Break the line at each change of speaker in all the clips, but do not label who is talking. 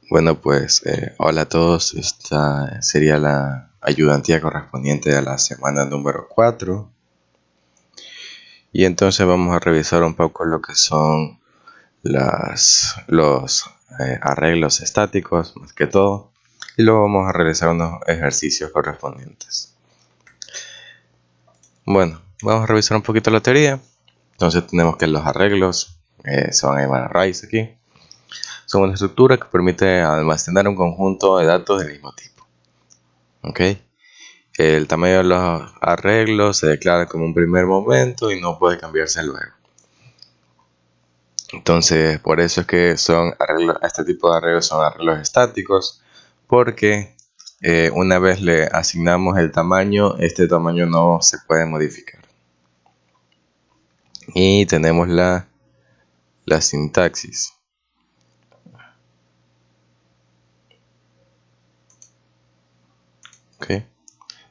Bueno, pues hola a todos. Esta sería la ayudantía correspondiente a la semana número 4. Y entonces vamos a revisar un poco lo que son los arreglos estáticos, más que todo. Y luego vamos a realizar unos ejercicios correspondientes. Bueno, vamos a revisar un poquito la teoría. Entonces tenemos que los arreglos, se van a llamar arrays aquí, son una estructura que permite almacenar un conjunto de datos del mismo tipo. ¿Ok? El tamaño de los arreglos se declara como un primer momento y no puede cambiarse luego. Entonces, por eso es que son arreglos, este tipo de arreglos son arreglos estáticos, porque una vez le asignamos el tamaño, este tamaño no se puede modificar. Y tenemos la sintaxis. ¿Okay?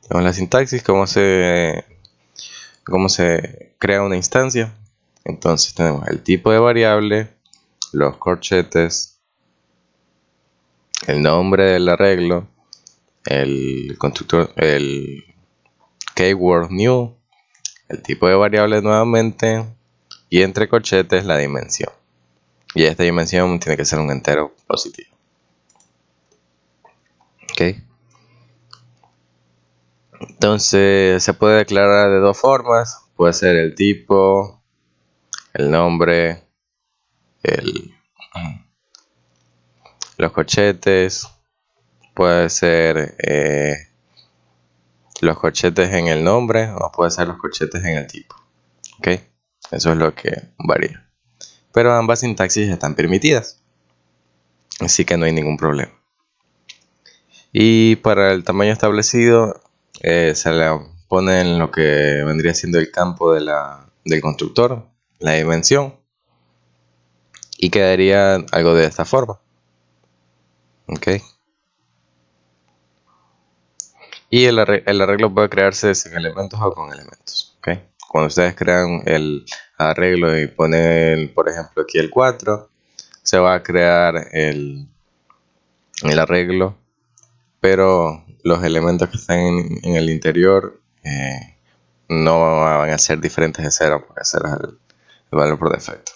Tenemos la sintaxis, cómo se crea una instancia. Entonces tenemos el tipo de variable, los corchetes, el nombre del arreglo, el constructor, el keyword new, el tipo de variable nuevamente y entre corchetes la dimensión. Y esta dimensión tiene que ser un entero positivo. ¿Ok? Entonces se puede declarar de dos formas. Puede ser el tipo, el nombre, los corchetes. Puede ser los corchetes en el nombre o puede ser los corchetes en el tipo. ¿Ok? Eso es lo que varía. Pero ambas sintaxis están permitidas. Así que no hay ningún problema. Y para el tamaño establecido se le pone en lo que vendría siendo el campo del constructor, la dimensión. Y quedaría algo de esta forma. ¿Ok? Y el arreglo puede crearse sin elementos o con elementos. ¿Ok? Cuando ustedes crean el arreglo y ponen, por ejemplo, aquí el 4, se va a crear el arreglo, pero los elementos que están en el interior no van a ser diferentes de 0, porque 0 es el valor por defecto.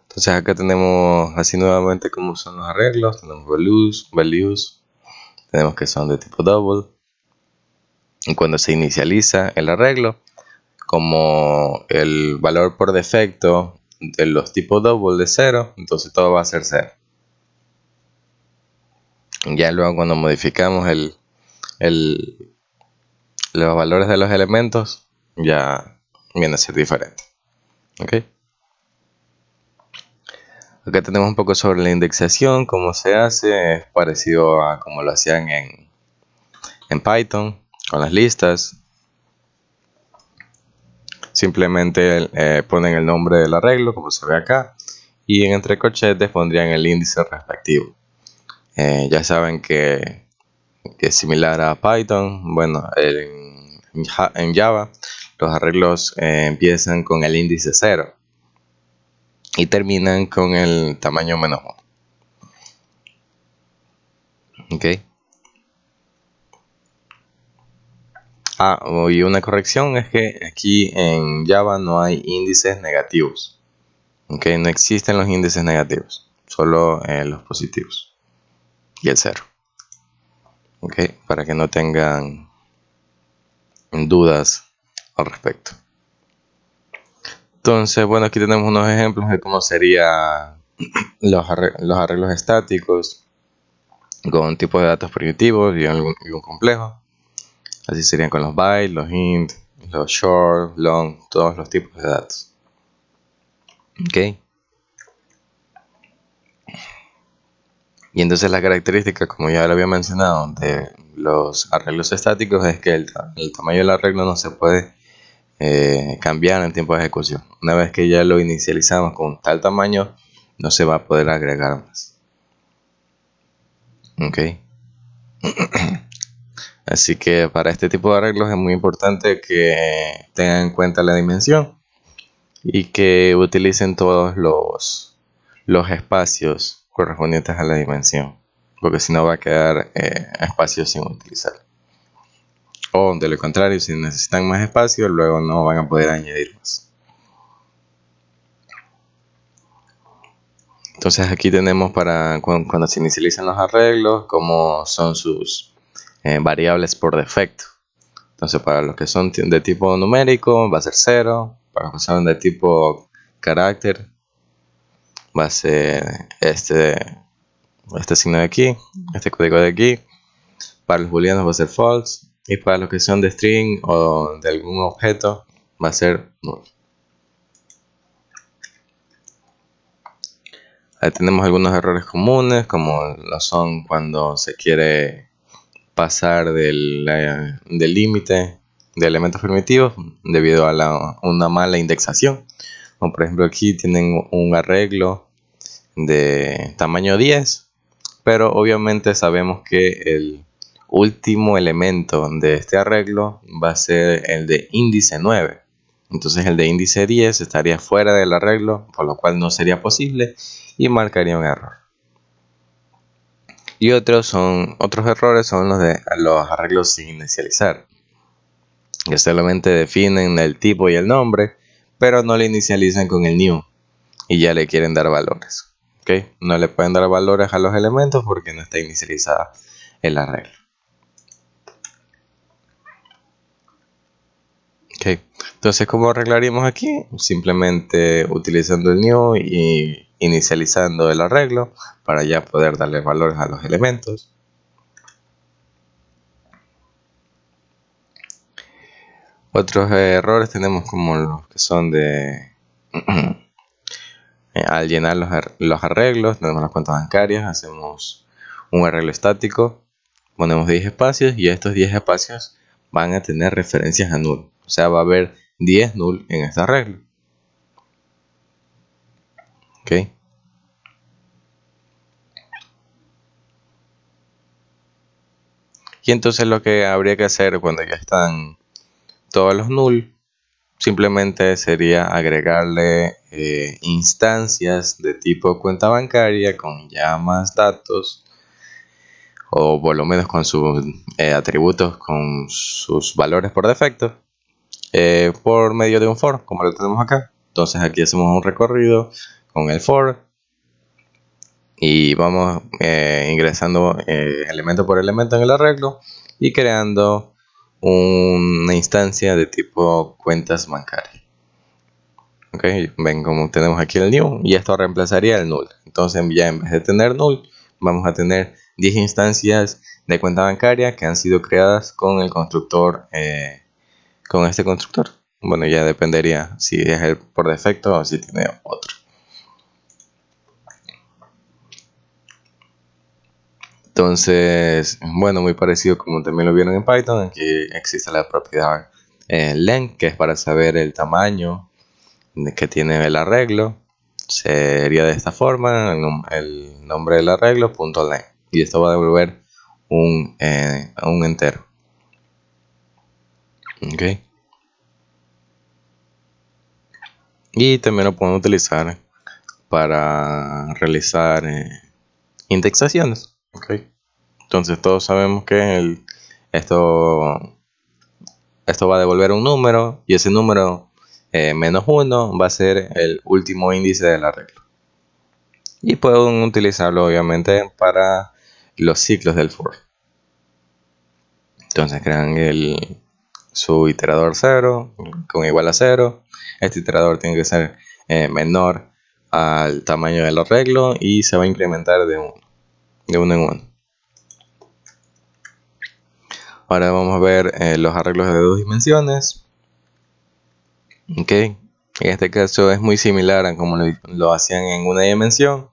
Entonces acá tenemos así nuevamente cómo son los arreglos. Tenemos values, tenemos que son de tipo double. Y cuando se inicializa el arreglo, como el valor por defecto de los tipos double de 0, entonces todo va a ser 0. Ya luego cuando modificamos los valores de los elementos, ya viene a ser diferente. ¿Ok? Acá tenemos un poco sobre la indexación, cómo se hace, es parecido a como lo hacían en Python, con las listas. Simplemente ponen el nombre del arreglo, como se ve acá, y en entre corchetes pondrían el índice respectivo. Ya saben que es similar a Python. Bueno, en Java los arreglos empiezan con el índice 0 y terminan con el tamaño -1. ¿Ok? Y una corrección es que aquí en Java no hay índices negativos. ¿Ok? No existen los índices negativos, solo los positivos y el 0. ¿Ok? Para que no tengan dudas al respecto. Entonces, bueno, aquí tenemos unos ejemplos de cómo serían los arreglos estáticos con tipos de datos primitivos y un complejo. Así serían con los bytes, los int, los short, long, todos los tipos de datos. ¿Ok? Y entonces la característica, como ya lo había mencionado, de los arreglos estáticos es que el tamaño del arreglo no se puede cambiar en tiempo de ejecución. Una vez que ya lo inicializamos con tal tamaño, no se va a poder agregar más. ¿Ok? Así que para este tipo de arreglos es muy importante que tengan en cuenta la dimensión y que utilicen todos los espacios correspondientes a la dimensión, porque si no va a quedar espacio sin utilizar. O de lo contrario, si necesitan más espacio, luego no van a poder añadir más. Entonces aquí tenemos para cuando se inicializan los arreglos, cómo son sus variables por defecto. Entonces para los que son de tipo numérico va a ser 0, para los que son de tipo carácter va a ser este signo de aquí, este código de aquí. Para los booleanos va a ser false, y para los que son de string o de algún objeto va a ser null. Ahí tenemos algunos errores comunes, como lo son cuando se quiere pasar del límite de elementos primitivos debido a una mala indexación. Como por ejemplo aquí tienen un arreglo de tamaño 10, pero obviamente sabemos que el último elemento de este arreglo va a ser el de índice 9. Entonces el de índice 10 estaría fuera del arreglo, por lo cual no sería posible y marcaría un error. Y otros errores son los de los arreglos sin inicializar, que solamente definen el tipo y el nombre, pero no le inicializan con el new y ya le quieren dar valores. ¿Okay? No le pueden dar valores a los elementos porque no está inicializada el arreglo. Okay. Entonces, ¿cómo arreglaríamos aquí? Simplemente utilizando el new y inicializando el arreglo para ya poder darle valores a los elementos. Otros errores tenemos como los que son de al llenar los arreglos, tenemos las cuentas bancarias, hacemos un arreglo estático, ponemos 10 espacios y estos 10 espacios van a tener referencias a null. O sea, va a haber 10 null en este arreglo. ¿Ok? Y entonces lo que habría que hacer cuando ya están todos los null, simplemente sería agregarle instancias de tipo cuenta bancaria con ya más datos, o por lo menos con sus atributos, con sus valores por defecto, por medio de un for, como lo tenemos acá. Entonces aquí hacemos un recorrido con el for y vamos ingresando elemento por elemento en el arreglo y creando una instancia de tipo cuentas bancarias. Ok, ven como tenemos aquí el new y esto reemplazaría el null. Entonces ya en vez de tener null, vamos a tener 10 instancias de cuenta bancaria que han sido creadas con el constructor, con este constructor. Bueno, ya dependería si es el por defecto o si tiene otro. Entonces, bueno, muy parecido como también lo vieron en Python. Aquí existe la propiedad length, que es para saber el tamaño que tiene el arreglo. Sería de esta forma: el nombre del arreglo .length, y esto va a devolver un entero. Okay. Y también lo podemos utilizar para realizar indexaciones. Okay. Entonces todos sabemos que esto va a devolver un número, y ese número menos 1 va a ser el último índice del arreglo. Y pueden utilizarlo obviamente para los ciclos del for. Entonces crean su iterador 0 con igual a 0. Este iterador tiene que ser menor al tamaño del arreglo y se va a incrementar de uno en uno. Ahora vamos a ver los arreglos de 2 dimensiones. Ok, en este caso es muy similar a como lo hacían en una dimensión.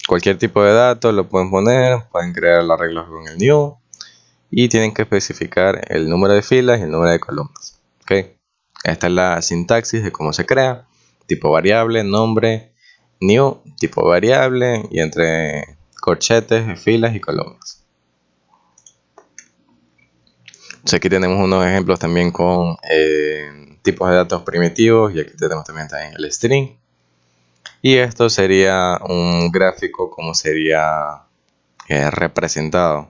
Cualquier tipo de datos lo pueden poner, pueden crear el arreglo con el new y tienen que especificar el número de filas y el número de columnas. Okay. Esta es la sintaxis de cómo se crea: tipo variable, nombre, new, tipo variable, y entre corchetes, filas y columnas. Entonces aquí tenemos unos ejemplos también con tipos de datos primitivos, y aquí tenemos también el string. Y esto sería un gráfico como sería representado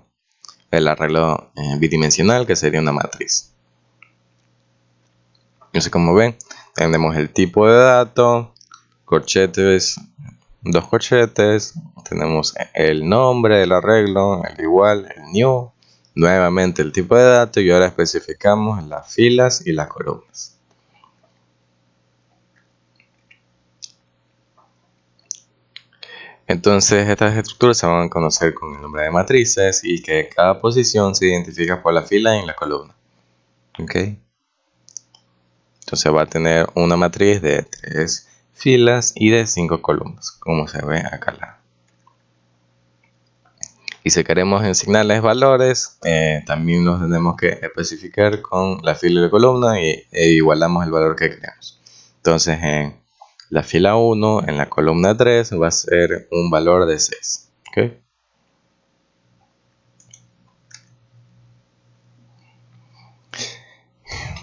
el arreglo bidimensional, que sería una matriz. Entonces, como ven, tenemos el tipo de dato, corchetes, dos corchetes, tenemos el nombre del arreglo, el igual, el new, nuevamente el tipo de dato, y ahora especificamos las filas y las columnas. Entonces estas estructuras se van a conocer con el nombre de matrices, y que cada posición se identifica por la fila y la columna. ¿Ok? Entonces va a tener una matriz de 3 filas y de 5 columnas, como se ve acá. Y si queremos asignarles valores, también los tenemos que especificar con la fila y la columna, e igualamos el valor que queremos. Entonces en la fila 1, en la columna 3, va a ser un valor de 6. ¿Ok?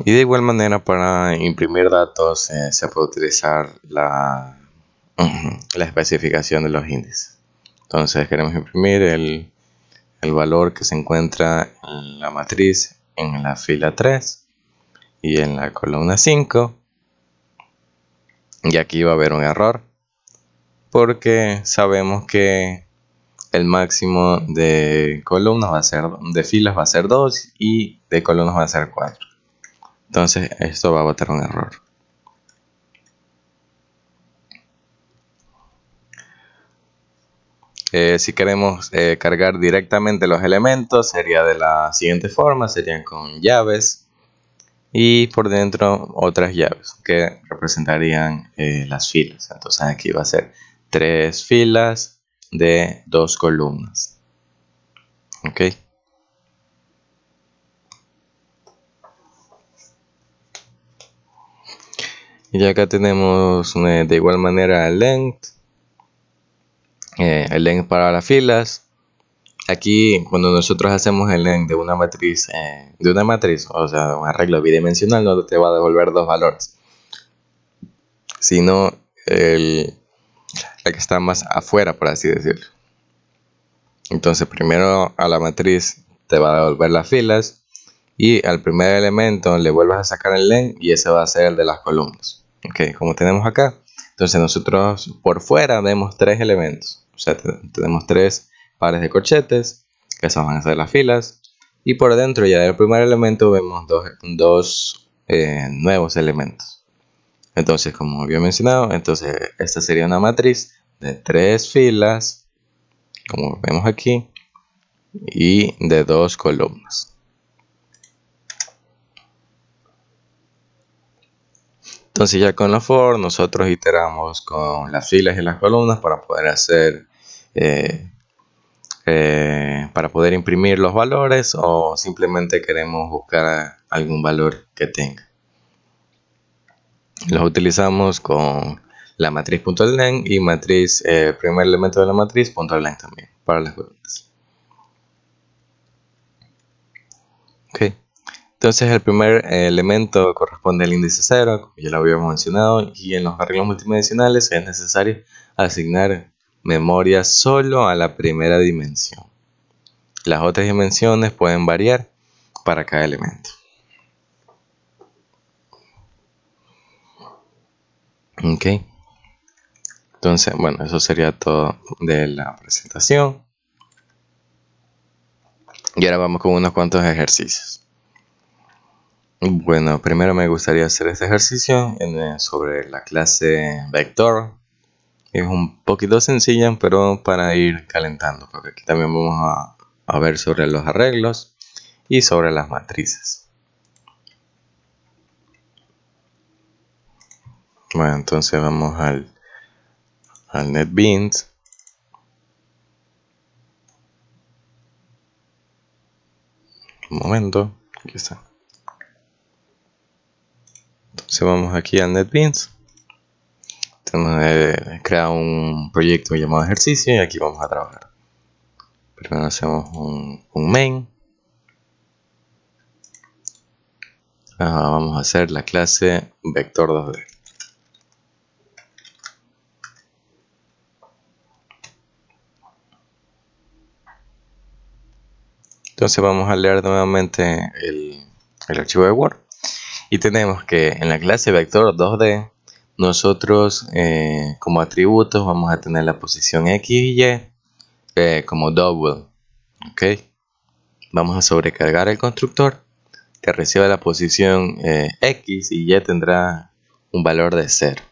Y de igual manera, para imprimir datos se puede utilizar la especificación de los índices. Entonces queremos imprimir el valor que se encuentra en la matriz en la fila 3 y en la columna 5. Y aquí va a haber un error, porque sabemos que el máximo de columnas va a ser, de filas va a ser 2 y de columnas va a ser 4. Entonces esto va a botar un error. Si queremos cargar directamente los elementos, sería de la siguiente forma: serían con llaves, y por dentro otras llaves que representarían las filas. Entonces aquí va a ser 3 filas de 2 columnas. ¿Ok? Y acá tenemos de igual manera el length para las filas. Aquí, cuando nosotros hacemos el length de una matriz, o sea, un arreglo bidimensional, no te va a devolver dos valores, sino la que está más afuera, por así decirlo. Entonces, primero a la matriz te va a devolver las filas, y al primer elemento le vuelves a sacar el length, y ese va a ser el de las columnas. Ok, como tenemos acá. Entonces nosotros por fuera vemos 3 elementos. O sea, tenemos 3 pares de corchetes, que esas van a ser las filas. Y por dentro ya del primer elemento vemos dos nuevos elementos. Entonces, como había mencionado, entonces esta sería una matriz de 3 filas, como vemos aquí, y de 2 columnas. Entonces ya con la for nosotros iteramos con las filas y las columnas para poder hacer para poder imprimir los valores, o simplemente queremos buscar algún valor que tenga. Los utilizamos con la matriz .length y matriz primer elemento de la matriz .length también para las columnas. Ok. Entonces el primer elemento corresponde al índice 0, como ya lo habíamos mencionado, y en los arreglos multidimensionales es necesario asignar memoria solo a la primera dimensión. Las otras dimensiones pueden variar para cada elemento. Ok. Entonces, bueno, eso sería todo de la presentación. Y ahora vamos con unos cuantos ejercicios. Bueno, primero me gustaría hacer este ejercicio sobre la clase vector. Es un poquito sencilla, pero para ir calentando, porque aquí también vamos a ver sobre los arreglos y sobre las matrices. Bueno, entonces vamos al NetBeans. Un momento, aquí está. Entonces vamos aquí al NetBeans. Tenemos que crear un proyecto llamado ejercicio, y aquí vamos a trabajar. Primero hacemos un main. Vamos a hacer la clase vector 2D. Entonces vamos a leer nuevamente el archivo de Word. Y tenemos que en la clase vector 2D, nosotros como atributos vamos a tener la posición X y Y como double. ¿Ok? Vamos a sobrecargar el constructor que reciba la posición X y Y tendrá un valor de 0.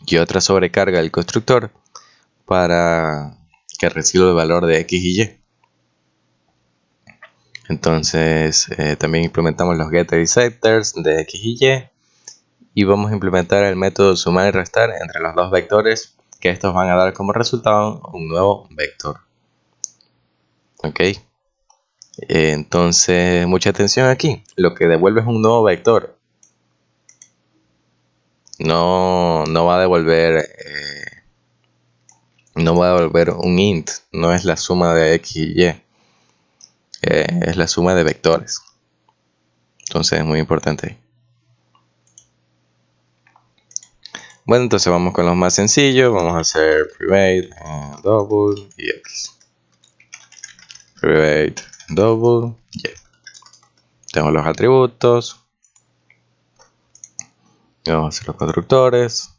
Y otra sobrecarga del constructor para que reciba el valor de X y Y. Entonces también implementamos los getter y setters de X y Y. Y vamos a implementar el método sumar y restar entre los dos vectores, que estos van a dar como resultado un nuevo vector. Ok. Entonces, mucha atención aquí. Lo que devuelve es un nuevo vector. No va a devolver un int. No es la suma de x y y. Es la suma de vectores. Entonces es muy importante. Bueno, entonces vamos con los más sencillos. Vamos a hacer private double y x. Private double y. Tengo los atributos. Vamos a hacer los constructores.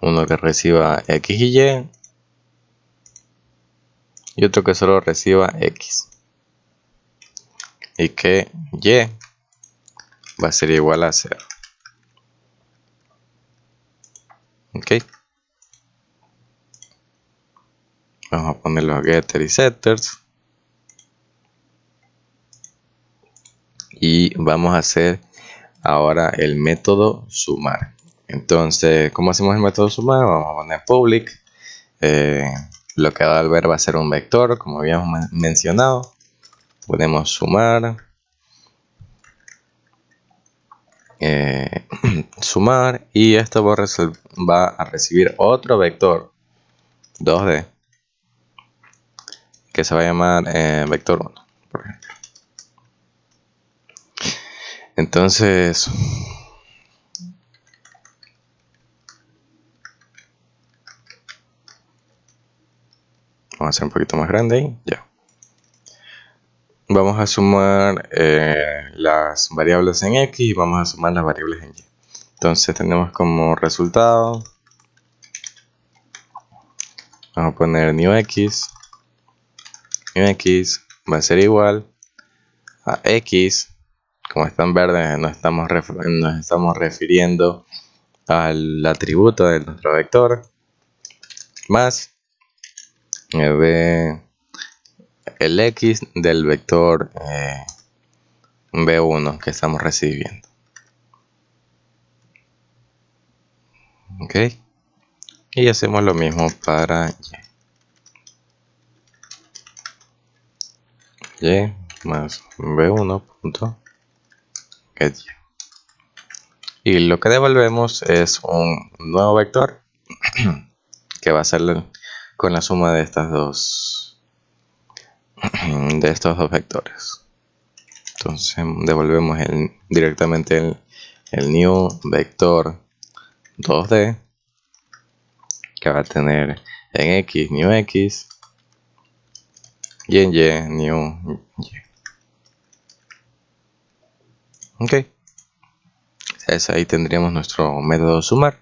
Uno que reciba x y y. Y otro que solo reciba x. Y que y va a ser igual a 0. Ok. Vamos a poner los getter y setters. Y vamos a hacer ahora el método sumar. Entonces, ¿cómo hacemos el método sumar? Vamos a poner public. Lo que va a ver va a ser un vector, como habíamos mencionado. Podemos sumar. Sumar. Y esto va a recibir otro vector 2D. Que se va a llamar vector 1, por ejemplo. Entonces, vamos a hacer un poquito más grande ahí. Ya. Vamos a sumar las variables en X y vamos a sumar las variables en Y. Entonces tenemos como resultado, vamos a poner new X. New X va a ser igual a X. Como está en verde, nos estamos refiriendo al atributo de nuestro vector, más el X del vector B1 que estamos recibiendo. Ok. Y hacemos lo mismo para Y más B1.getY. Y lo que devolvemos es un nuevo vector que va a ser con la suma de estos dos vectores. Entonces devolvemos directamente el new vector 2D que va a tener en X new X y en Y new Y. Ok. Ahí tendríamos nuestro método sumar.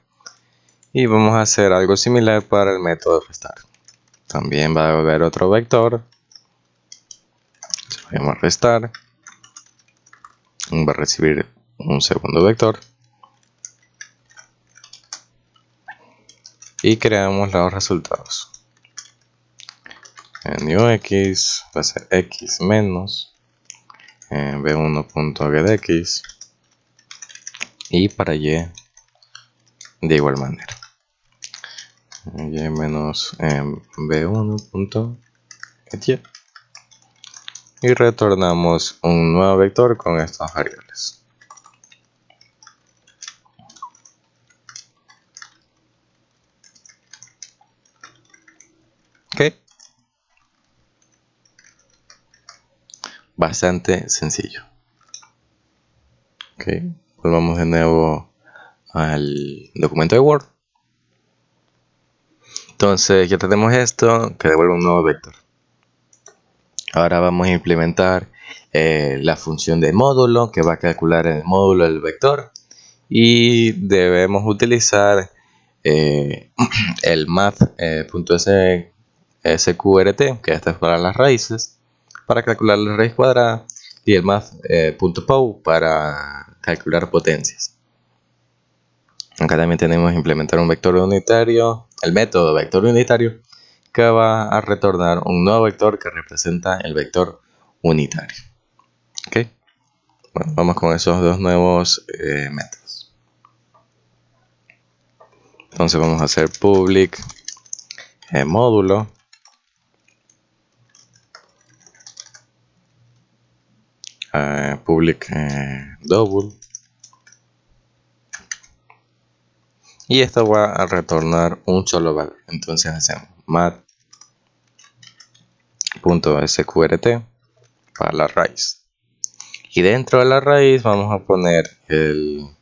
Y vamos a hacer algo similar para el método restar. También va a haber otro vector. Se va a llamar restar. Va a recibir un segundo vector. Y creamos los resultados. En new x va a ser x menos b1.getX. Y para y de igual manera. Y menos b1.getY. Y retornamos un nuevo vector con estas variables. Ok. Bastante sencillo. Ok, volvamos de nuevo al documento de Word. Entonces ya tenemos esto que devuelve un nuevo vector. Ahora vamos a implementar la función de módulo que va a calcular en el módulo del vector, y debemos utilizar el math.sqrt, que esto es para las raíces, para calcular la raíz cuadrada, y el math.pow para calcular potencias. Acá también tenemos que implementar un vector unitario, el método vector unitario, que va a retornar un nuevo vector que representa el vector unitario. ¿Ok? Bueno, vamos con esos dos nuevos métodos. Entonces vamos a hacer public módulo public double, y esto va a retornar un solo valor. Entonces hacemos math.sqrt para la raíz, y dentro de la raíz vamos a poner el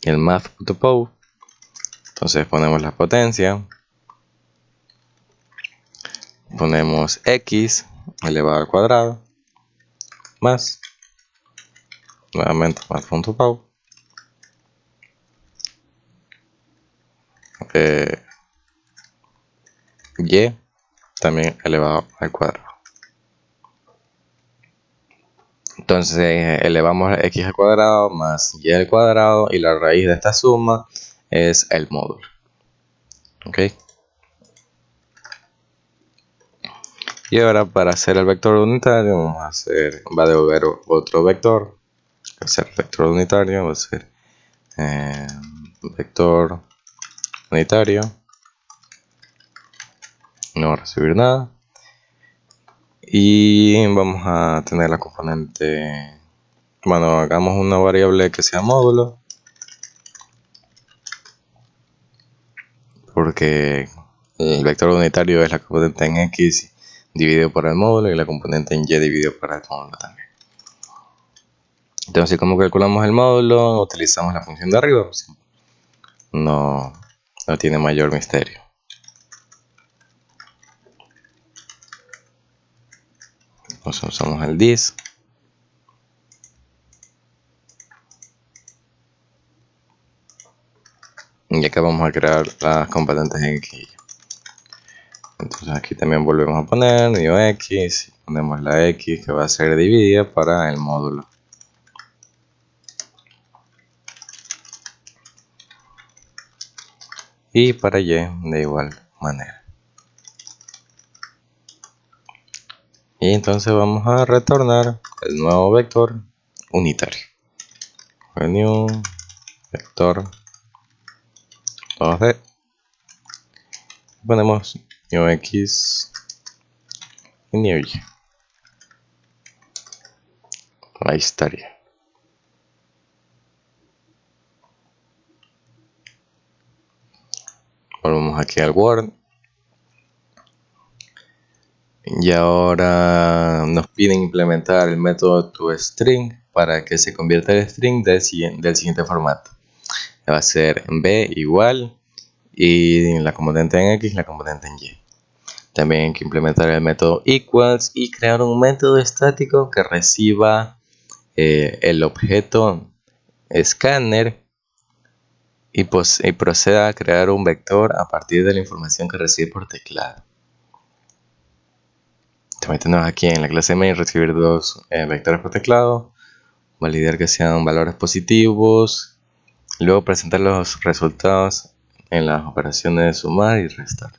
math.pow. Entonces ponemos la potencia, ponemos x elevado al cuadrado más, nuevamente math.pow, y también elevado al cuadrado. Entonces elevamos x al cuadrado más y al cuadrado, y la raíz de esta suma es el módulo. ¿Ok? Y ahora para hacer el vector unitario va a devolver otro vector. Va a ser vector unitario, va a ser vector unitario. No va a recibir nada. Y vamos a tener la componente, bueno, hagamos una variable que sea módulo, porque el vector unitario es la componente en x dividido por el módulo, y la componente en y dividido por el módulo también. Entonces, ¿cómo calculamos el módulo? Utilizamos la función de arriba. No tiene mayor misterio. Entonces usamos el this. Y acá vamos a crear las componentes en x. Entonces aquí también volvemos a poner new x, ponemos la x que va a ser dividida para el módulo. Y para y de igual manera. Y entonces vamos a retornar el nuevo vector unitario. New vector 2D. Ponemos new x y new y. Ahí estaría. Volvemos aquí al Word. Y ahora nos piden implementar el método toString para que se convierta el string del siguiente formato. Va a ser b igual, y la componente en x, la componente en y. También hay que implementar el método equals y crear un método estático que reciba el objeto scanner y proceda a crear un vector a partir de la información que recibe por teclado. También tenemos aquí en la clase main recibir dos vectores por teclado, validar que sean valores positivos, luego presentar los resultados en las operaciones de sumar y restar,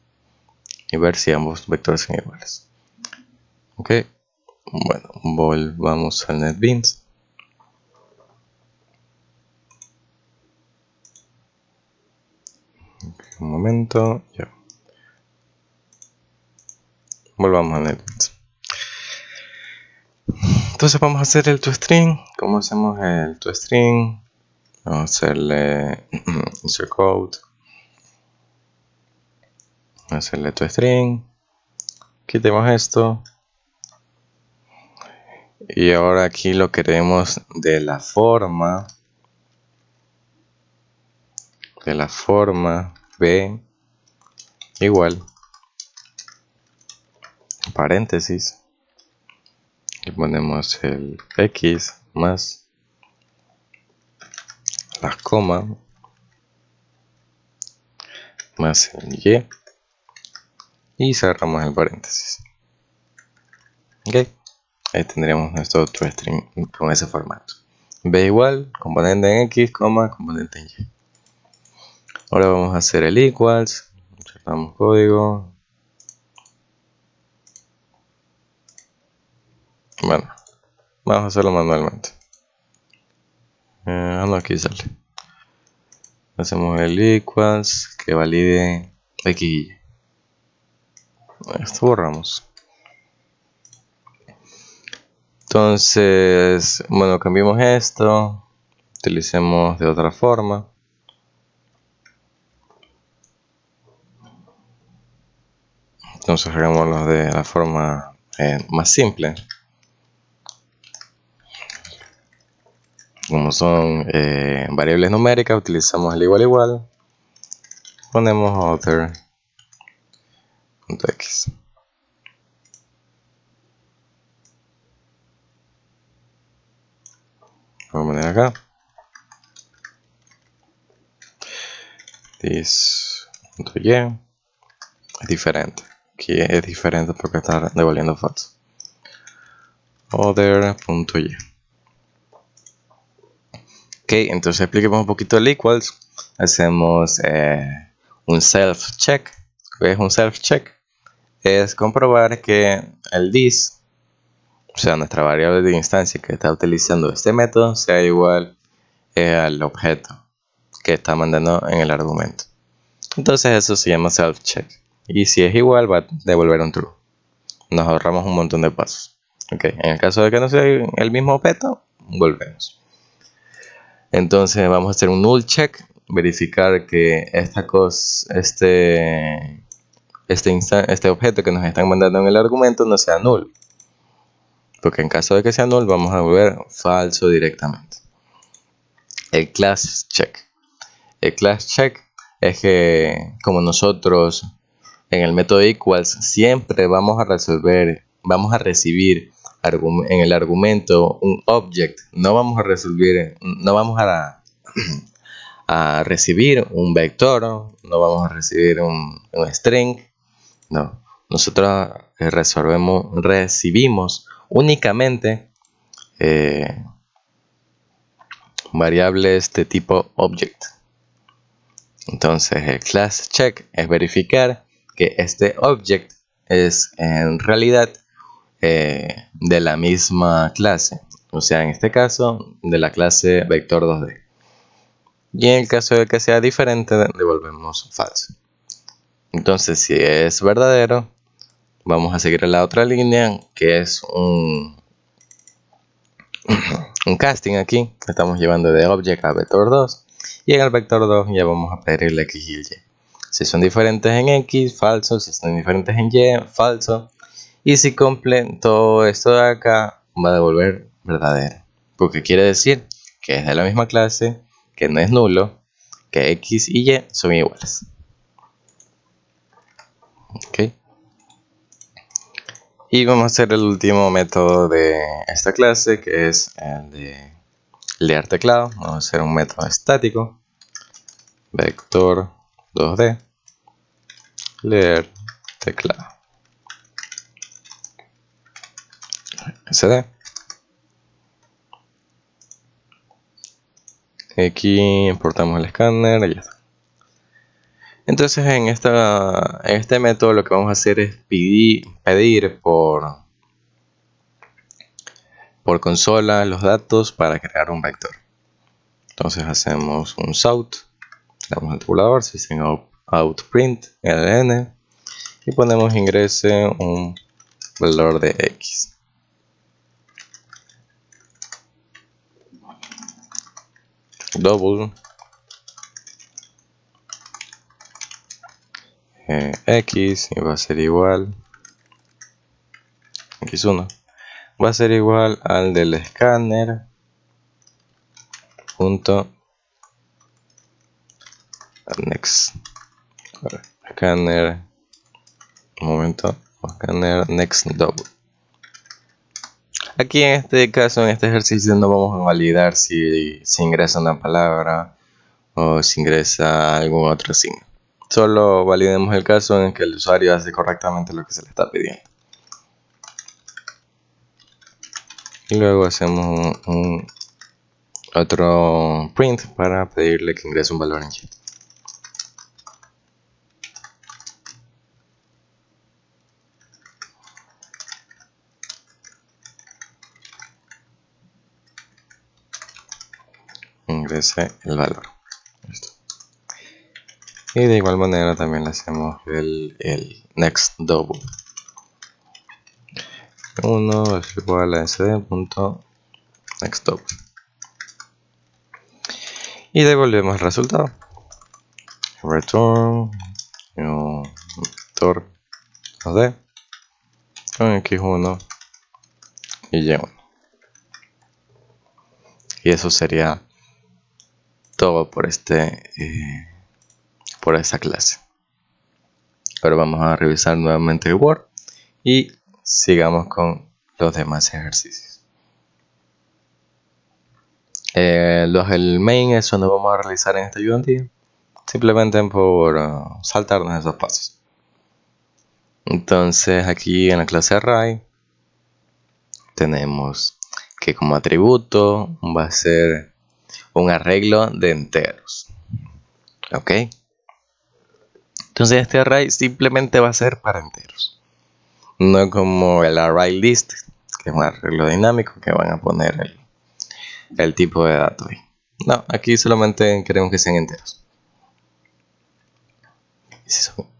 y ver si ambos vectores son iguales. Ok, bueno, volvamos al NetBeans. Un momento, ya. Volvamos al NetBeans. Entonces vamos a hacer el toString. ¿Cómo hacemos el toString? Vamos a hacerle insert code. Vamos a hacerle toString. Quitemos esto. Y ahora aquí lo queremos de la forma b igual paréntesis y ponemos el x más la coma más el y cerramos el paréntesis. Ok, ahí tendríamos nuestro toString con ese formato. B igual, componente en x, componente en y. Ahora vamos a hacer el equals, cerramos código. Bueno, vamos a hacerlo manualmente. No, aquí sale. Hacemos el equals que valide x y y. Esto borramos. Entonces, bueno, cambiemos esto. Utilicemos de otra forma. Entonces hagámoslo de la forma más simple. Como son variables numéricas, utilizamos el igual. Ponemos other.x. Vamos a poner acá. This.y es diferente. Aquí es diferente porque está devolviendo falso. Other.y. Ok, entonces expliquemos un poquito el equals. Hacemos un self-check. ¿Qué es un self-check? Es comprobar que el this, o sea, nuestra variable de instancia que está utilizando este método, sea igual al objeto que está mandando en el argumento. Entonces eso se llama self-check. Y si es igual, va a devolver un true. Nos ahorramos un montón de pasos. Okay. En el caso de que no sea el mismo objeto, volvemos. Entonces vamos a hacer un null check, verificar que esta cosa, este objeto que nos están mandando en el argumento no sea null. Porque en caso de que sea null, vamos a devolver falso directamente. El class check. El class check es que como nosotros en el método equals siempre vamos a recibir en el argumento un object, no vamos a recibir un vector, no vamos a recibir un string, no. Nosotros recibimos únicamente variables de tipo object. Entonces el class check es verificar que este object es en realidad de la misma clase, o sea, en este caso de la clase vector 2D. Y en el caso de que sea diferente, devolvemos falso. Entonces, si es verdadero, vamos a seguir a la otra línea, que es un casting aquí. Estamos llevando de object a vector 2. Y en el vector 2 ya vamos a pedir el x y el y. Si son diferentes en x, falso. Si son diferentes en y, falso. Y si cumple todo esto de acá, va a devolver verdadero. Porque quiere decir que es de la misma clase, que no es nulo, que x y y son iguales. Ok. Y vamos a hacer el último método de esta clase, que es el de leer teclado. Vamos a hacer un método estático, vector 2D, leer teclado, sd. Aquí importamos el escáner y ya está. Entonces en este método lo que vamos a hacer es pedir por consola los datos para crear un vector. Entonces hacemos un south, le damos al tabulador, system.out.print ln y ponemos ingrese un valor de x. Double x y va a ser igual x1. va a ser igual al del escáner punto next. Scanner, un momento, scanner next double. Aquí en este caso, en este ejercicio, no vamos a validar si ingresa una palabra o si ingresa algún otro signo. Solo validemos el caso en que el usuario hace correctamente lo que se le está pidiendo. Y luego hacemos un otro print para pedirle que ingrese un valor en Y. Ingrese el valor. Listo. Y de igual manera también le hacemos el next double. 1 es igual a sd.next double. Y devolvemos el resultado. Return vector d con x1 y y1. Y eso sería todo por por esta clase. Ahora vamos a revisar nuevamente el Word y sigamos con los demás ejercicios. El main, eso no vamos a realizar en esta ayudantía, simplemente por saltarnos esos pasos. Entonces aquí en la clase array tenemos que como atributo va a ser un arreglo de enteros. Ok, entonces este array simplemente va a ser para enteros, no como el array list, que es un arreglo dinámico que van a poner el tipo de datos. No, aquí solamente queremos que sean enteros.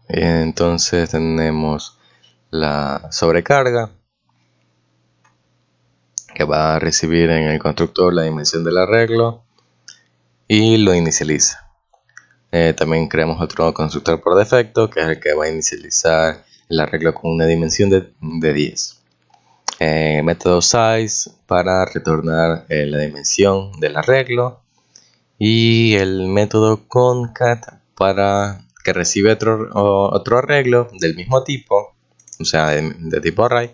Entonces tenemos la sobrecarga, que va a recibir en el constructor la dimensión del arreglo y lo inicializa. También creamos otro constructor por defecto, que es el que va a inicializar el arreglo con una dimensión de 10. Método size para retornar la dimensión del arreglo, y el método concat para que recibe otro arreglo del mismo tipo, o sea de tipo array,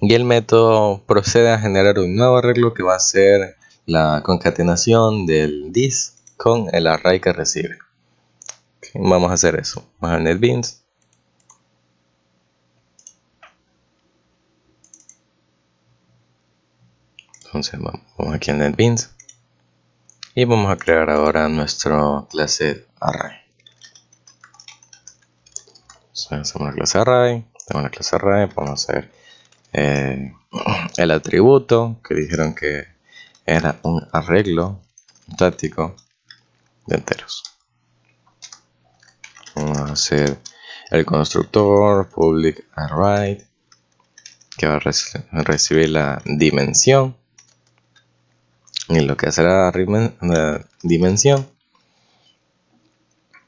y el método procede a generar un nuevo arreglo que va a ser la concatenación del this con el array que recibe. Okay, vamos a hacer eso. Vamos a NetBeans. Entonces vamos aquí a NetBeans y vamos a crear ahora nuestra clase array. Entonces, hacemos la clase array, tenemos la clase array, vamos a hacer el atributo que dijeron que era un arreglo estático de enteros. Vamos a hacer el constructor public array, que va a recibir la dimensión, y lo que hace la dimensión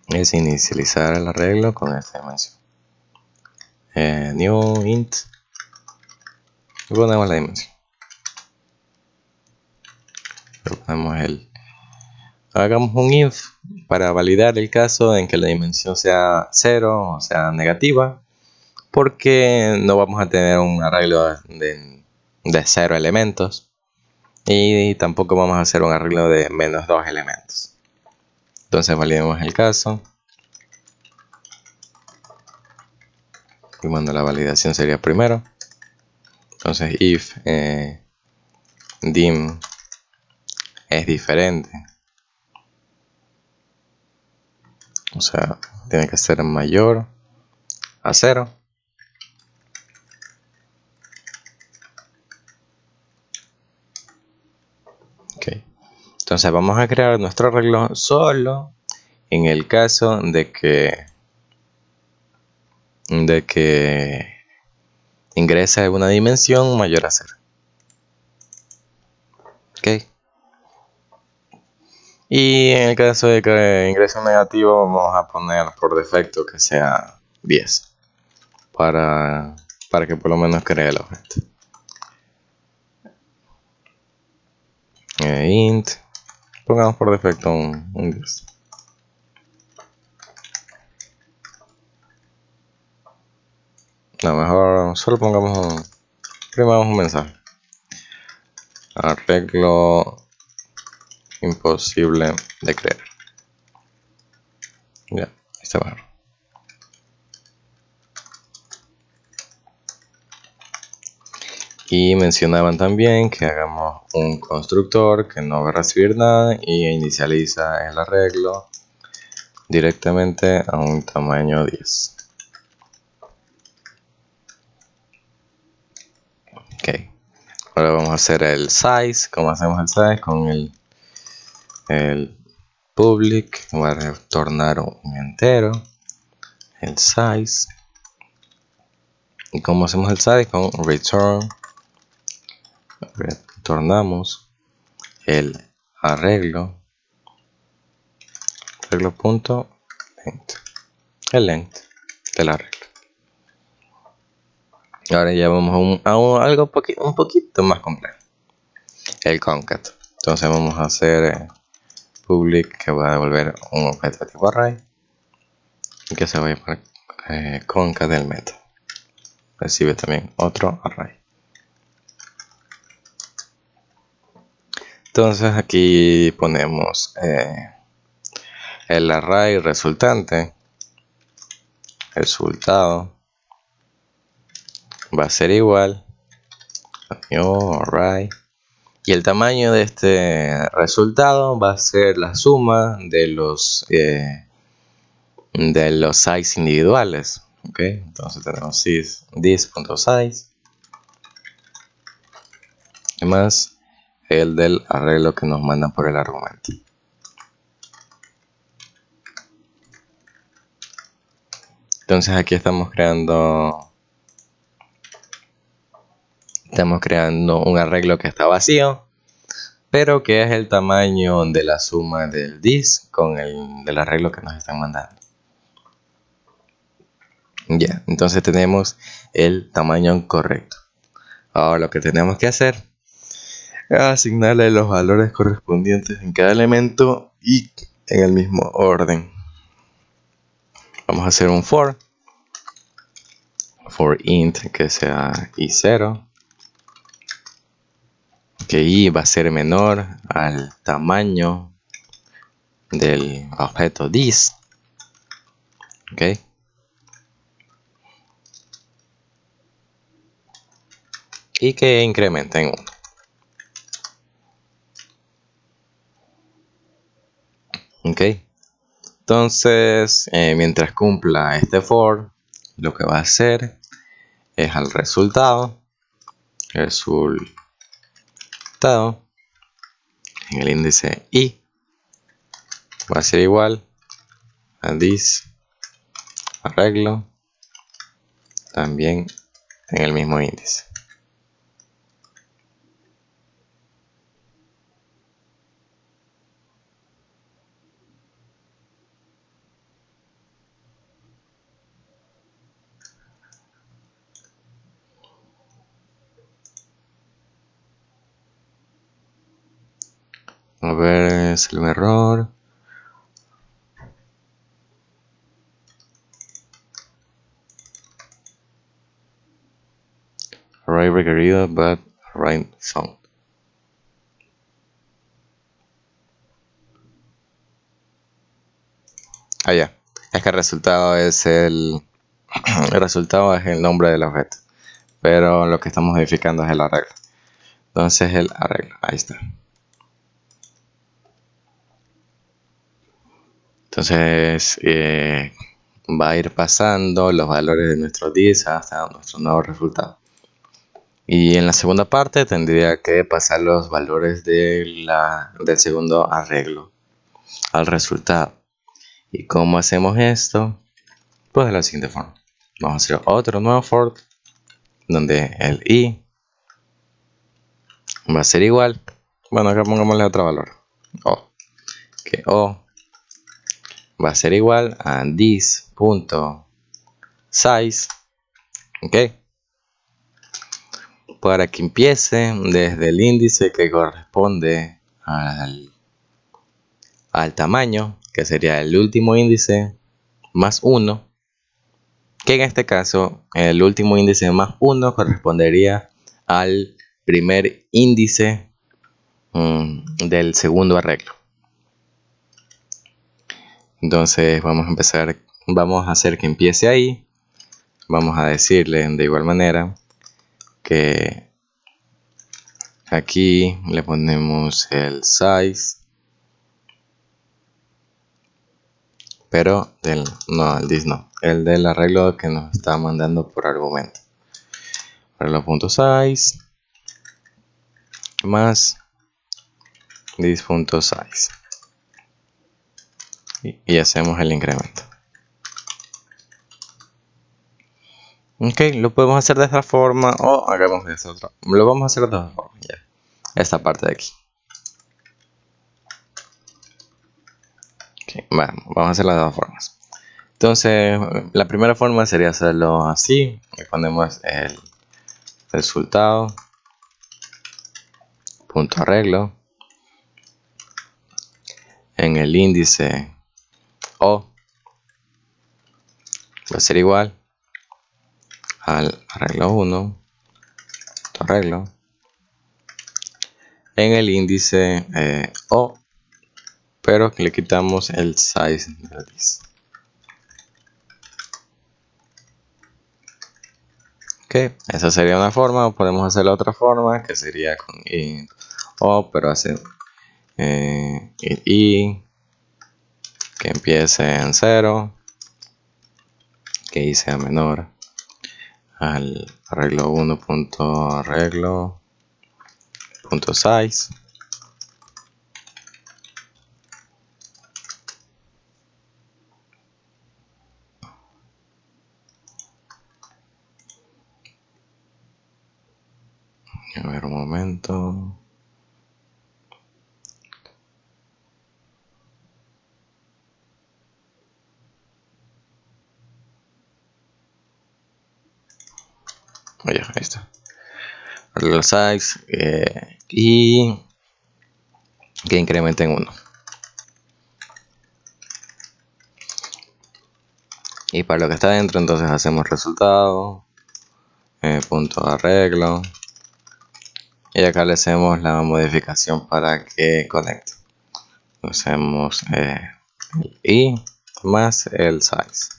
es inicializar el arreglo con esta dimensión. New int, y ponemos la dimensión. Hagamos un if para validar el caso en que la dimensión sea 0 o sea negativa, porque no vamos a tener un arreglo de 0 elementos y tampoco vamos a hacer un arreglo de menos 2 elementos. Entonces validemos el caso, y bueno, la validación sería primero. Entonces if dim es diferente, o sea, tiene que ser mayor a 0. Okay. Entonces vamos a crear nuestro arreglo solo en el caso de que ingrese una dimensión mayor a 0. Okay. Y en el caso de que ingrese un negativo, vamos a poner por defecto que sea 10 para para que por lo menos cree el objeto. Int, pongamos por defecto un 10. No, mejor solo pongamos imprimamos un mensaje. Arreglo imposible de creer. Ya, ahí está mejor. Y mencionaban también que hagamos un constructor que no va a recibir nada y inicializa el arreglo directamente a un tamaño 10. Ok, ahora vamos a hacer el size. ¿Cómo hacemos el size? Con el public, voy a retornar un entero, el size. ¿Y cómo hacemos el size? Con retornamos el arreglo punto el length del arreglo. Ahora ya vamos a algo un poquito más complejo, el concat. Entonces vamos a hacer public, que va a devolver un objeto de tipo array y que se va a llamar concat del método. Recibe también otro array. Entonces aquí ponemos el array resultante. Resultado va a ser igual a new array, y el tamaño de este resultado va a ser la suma de los size individuales. Ok, entonces tenemos this.size más el del arreglo que nos mandan por el argumento. Entonces aquí estamos creando un arreglo que está vacío, pero que es el tamaño de la suma del this con el del arreglo que nos están mandando. Ya, entonces tenemos el tamaño correcto. Ahora lo que tenemos que hacer es asignarle los valores correspondientes en cada elemento y en el mismo orden. Vamos a hacer un for int que sea i0, que i va a ser menor al tamaño del objeto this. Ok, y que incrementa en 1. Ok, entonces mientras cumpla este for, lo que va a hacer es al resultado en el índice i va a ser igual a this arreglo también en el mismo índice. A ver, es el error. Array requerido but array found. Ya. Es que el resultado es el resultado es el nombre del objeto, pero lo que estamos modificando es el arreglo. Entonces el arreglo, ahí está. Entonces va a ir pasando los valores de nuestro this hasta nuestro nuevo resultado. Y en la segunda parte tendría que pasar los valores del segundo arreglo al resultado. ¿Y cómo hacemos esto? Pues de la siguiente forma. Vamos a hacer otro nuevo for donde el i va a ser igual. Bueno, acá pongámosle otro valor. O. Que o va a ser igual a this.size. Ok. para que empiece desde el índice que corresponde al tamaño, que sería el último índice más 1, que en este caso el último índice más 1 correspondería al primer índice del segundo arreglo. Entonces vamos a hacer que empiece ahí. Vamos a decirle de igual manera que aquí le ponemos el size, pero el del arreglo que nos está mandando por argumento. Arreglo.size más this.size y hacemos el incremento. Ok, lo podemos hacer de esta forma o hagamos de esta otra. Lo vamos a hacer de esta forma, ya. Esta parte de aquí. Okay, vamos a hacerlo de dos formas. Entonces, la primera forma sería hacerlo así. Y ponemos el resultado punto arreglo en el índice O va a ser igual al arreglo 1 arreglo en el índice O, pero le quitamos el size del this. Ok, esa sería una forma. O podemos hacer la otra forma, que sería con int O, pero hacer i que empiece en 0, que i sea menor al arreglo 1.arreglo.size a ver un momento. Oye, ahí está. Arreglo size y que incremente en 1. Y para lo que está dentro, entonces hacemos resultado punto arreglo y acá le hacemos la modificación para que conecte. Hacemos el i más el size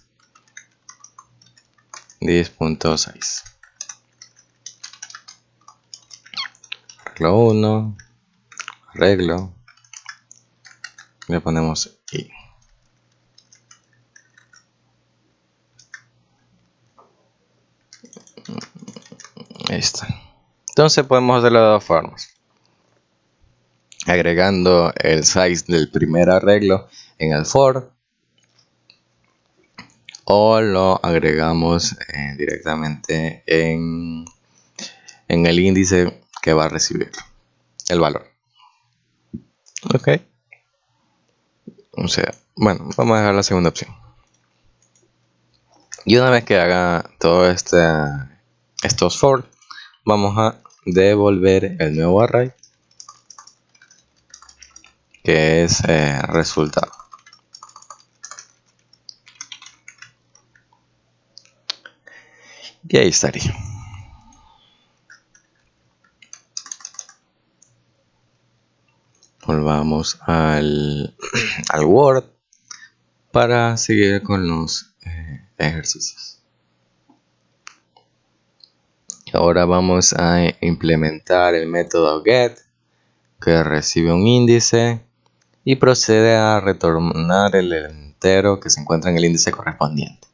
this.size arreglo 1 arreglo, le ponemos i. Ahí está. Entonces podemos hacerlo de dos formas: agregando el size del primer arreglo en el for, o lo agregamos directamente en el índice que va a recibir el valor. Ok, o sea, bueno, vamos a dejar la segunda opción. Y una vez que haga todo estos for, vamos a devolver el nuevo array, que es resultado. Y ahí estaría. Volvamos al Word para seguir con los ejercicios. Ahora vamos a implementar el método get, que recibe un índice y procede a retornar el entero que se encuentra en el índice correspondiente.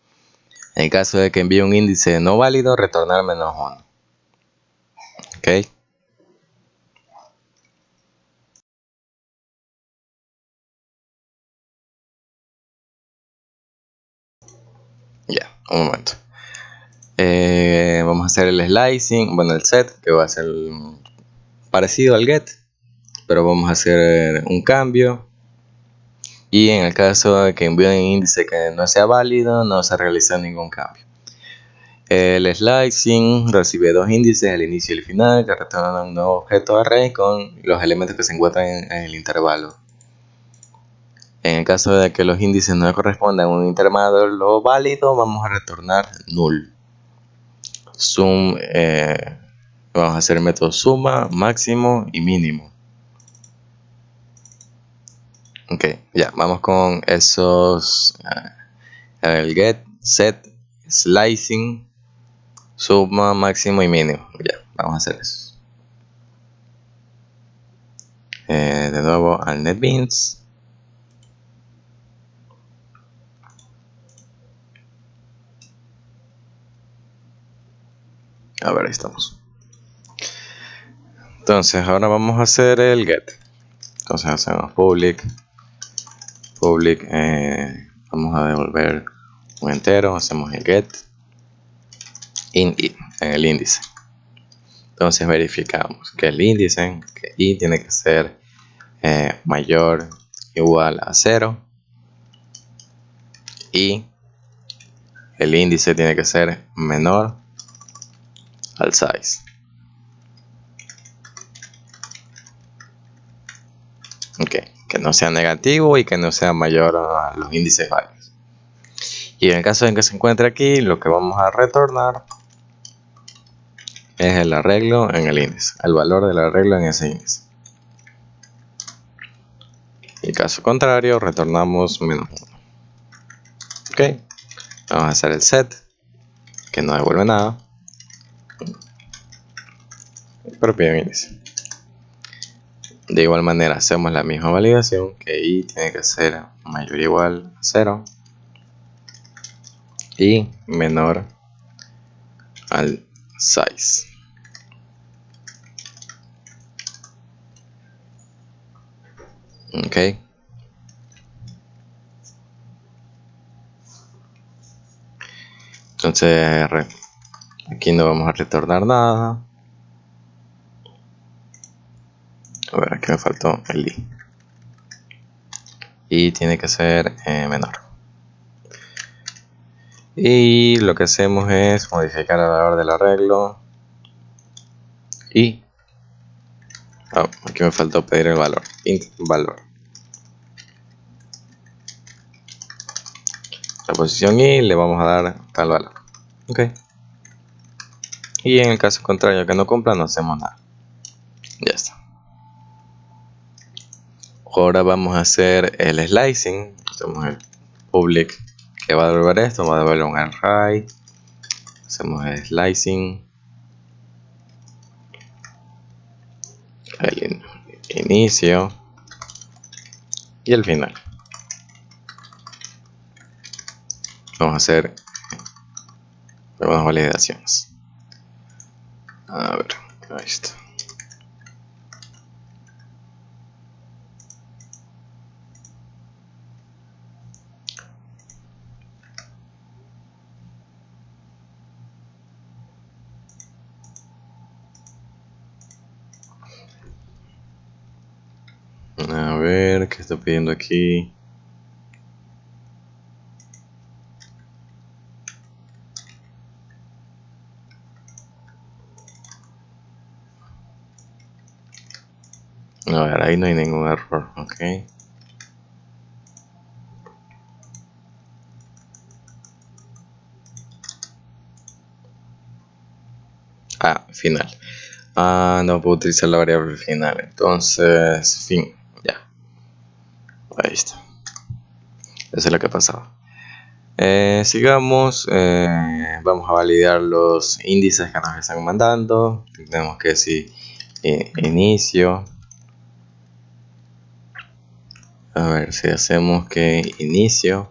En el caso de que envíe un índice no válido, retornar -1. Ok. Ya, un momento. Vamos a hacer el slicing, bueno, el set, que va a ser parecido al get, pero vamos a hacer un cambio. Y en el caso de que envíe un índice que no sea válido, no se realiza ningún cambio. El slicing recibe dos índices, el inicio y el final, que retornan un nuevo objeto array con los elementos que se encuentran en el intervalo. En el caso de que los índices no correspondan a un intervalo válido, vamos a retornar null. Vamos a hacer el método suma, máximo y mínimo. Ok, ya, vamos con esos. El get, set, slicing, suma, máximo y mínimo. Ya, vamos a hacer eso. De nuevo al NetBeans. A ver, ahí estamos. Entonces ahora vamos a hacer el get. Entonces hacemos public, vamos a devolver un entero, hacemos el get in i en el índice. Entonces verificamos que el índice, que i tiene que ser mayor o igual a 0 y el índice tiene que ser menor al size. Okay, que no sea negativo y que no sea mayor a los índices varios. Y en el caso en que se encuentre aquí, lo que vamos a retornar es el arreglo en el índice, el valor del arreglo en ese índice. En caso contrario, retornamos menos 1. Ok, vamos a hacer el set, que no devuelve nada, el propio índice. De igual manera, hacemos la misma validación, que i tiene que ser mayor o igual a 0 y menor al size. Ok. Entonces aquí no vamos a retornar nada. A ver, aquí me faltó el i. Y tiene que ser menor. Y lo que hacemos es modificar el valor del arreglo. Y aquí me faltó pedir el valor. Int valor. La posición i le vamos a dar tal valor. Ok. Y en el caso contrario que no cumpla, no hacemos nada. Ya está. Ahora vamos a hacer el slicing. Hacemos el public que va a devolver esto. Va a devolver un array. Hacemos el slicing. El inicio. Y el final. Vamos a hacer algunas validaciones. A ver, ahí está. A ver, ¿qué está pidiendo aquí? A ver, ahí no hay ningún error, ok. Final. No puedo utilizar la variable final, entonces, fin, ya. Ahí está. Eso es lo que pasaba. Sigamos, vamos a validar los índices que nos están mandando. Tenemos que decir inicio. A ver si hacemos que inicio